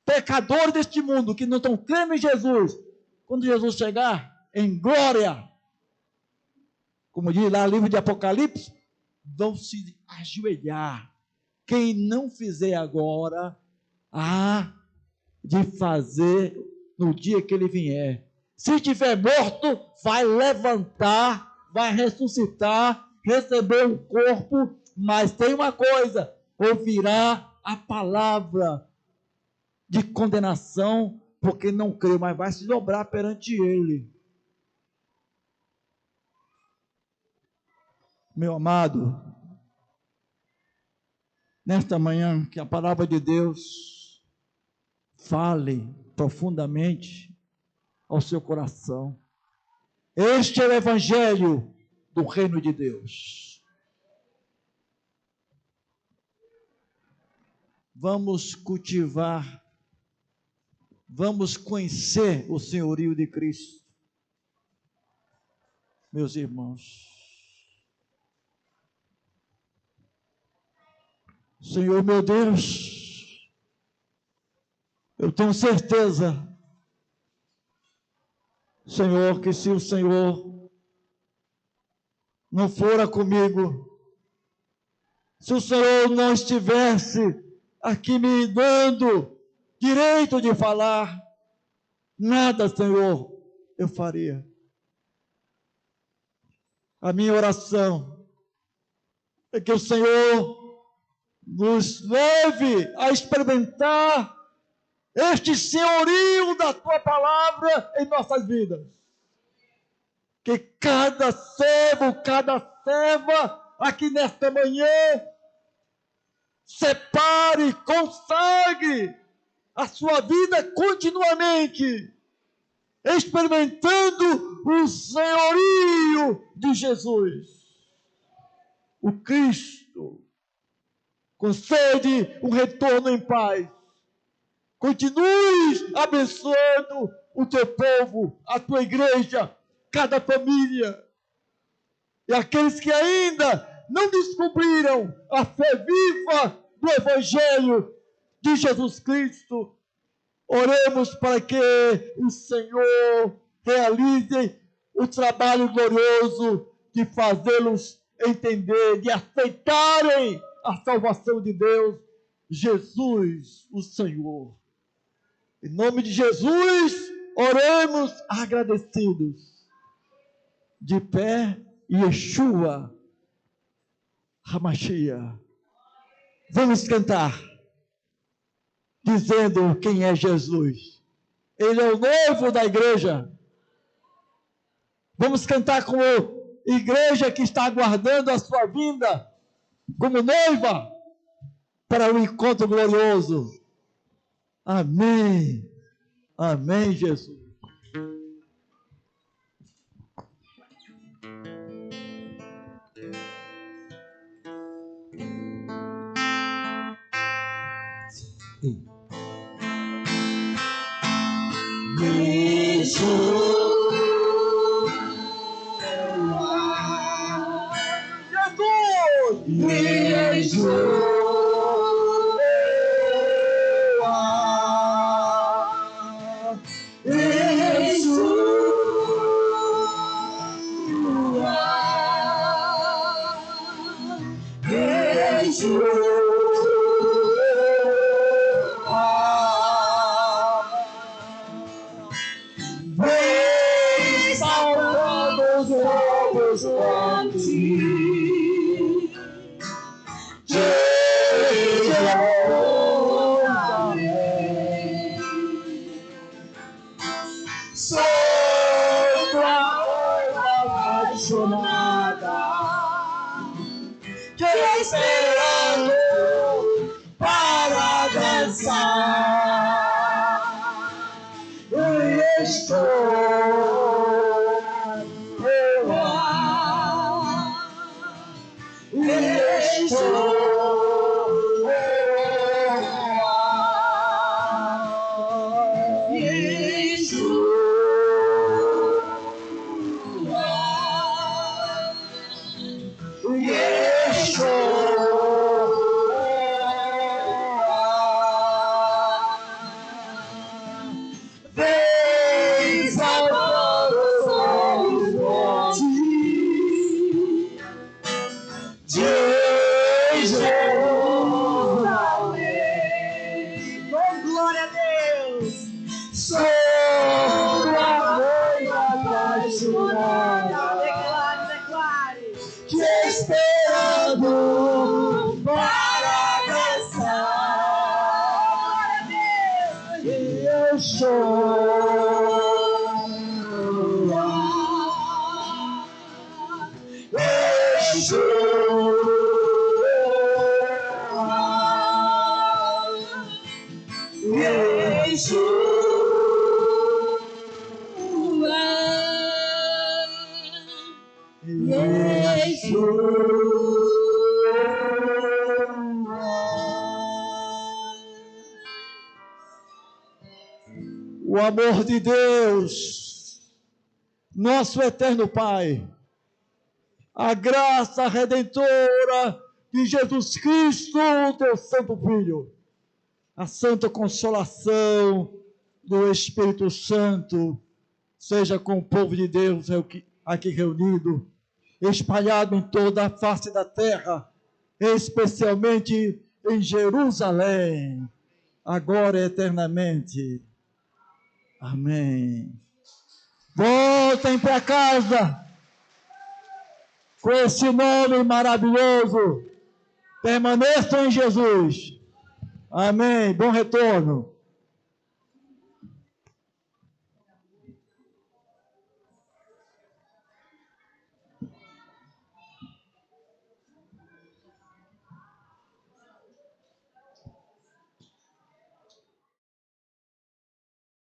pecadores deste mundo que não estão crendo em Jesus, quando Jesus chegar em glória, como diz lá no livro de Apocalipse, vão se ajoelhar. Quem não fizer agora, há de fazer no dia que ele vier. Se estiver morto, vai levantar, vai ressuscitar, receber um corpo, mas tem uma coisa: ouvirá a palavra de condenação, porque não creu, mas vai se dobrar perante ele. Meu amado, nesta manhã, que a palavra de Deus fale profundamente ao seu coração. Este é o evangelho do reino de Deus. Vamos cultivar, vamos conhecer o senhorio de Cristo. Meus irmãos, Senhor meu Deus, eu tenho certeza, Senhor, que se o Senhor não fora comigo, se o Senhor não estivesse aqui me dando direito de falar, nada, Senhor, eu faria. A minha oração é que o Senhor nos leve a experimentar este senhorio da Tua palavra em nossas vidas. Que cada servo, cada serva aqui nesta manhã separe, consagre a sua vida continuamente, experimentando o senhorio de Jesus. O Cristo concede um retorno em paz. Continue abençoando o teu povo, a tua igreja, cada família. E aqueles que ainda não descobriram a fé viva do Evangelho de Jesus Cristo, oremos para que o Senhor realize o trabalho glorioso de fazê-los entender, de aceitarem a salvação de Deus, Jesus, o Senhor. Em nome de Jesus, oremos agradecidos. De pé, Yeshua HaMashiach. Vamos cantar, dizendo quem é Jesus. Ele é o noivo da igreja. Vamos cantar como igreja que está aguardando a sua vinda, como noiva, para o encontro glorioso. Amém. Amém, Jesus. O amor de Deus, nosso eterno Pai, a graça redentora de Jesus Cristo, teu Santo Filho, a santa consolação do Espírito Santo, seja com o povo de Deus aqui reunido, espalhado em toda a face da terra, especialmente em Jerusalém, agora e eternamente. Amém. Voltem para casa com esse nome maravilhoso. Permaneçam em Jesus. Amém. Bom retorno.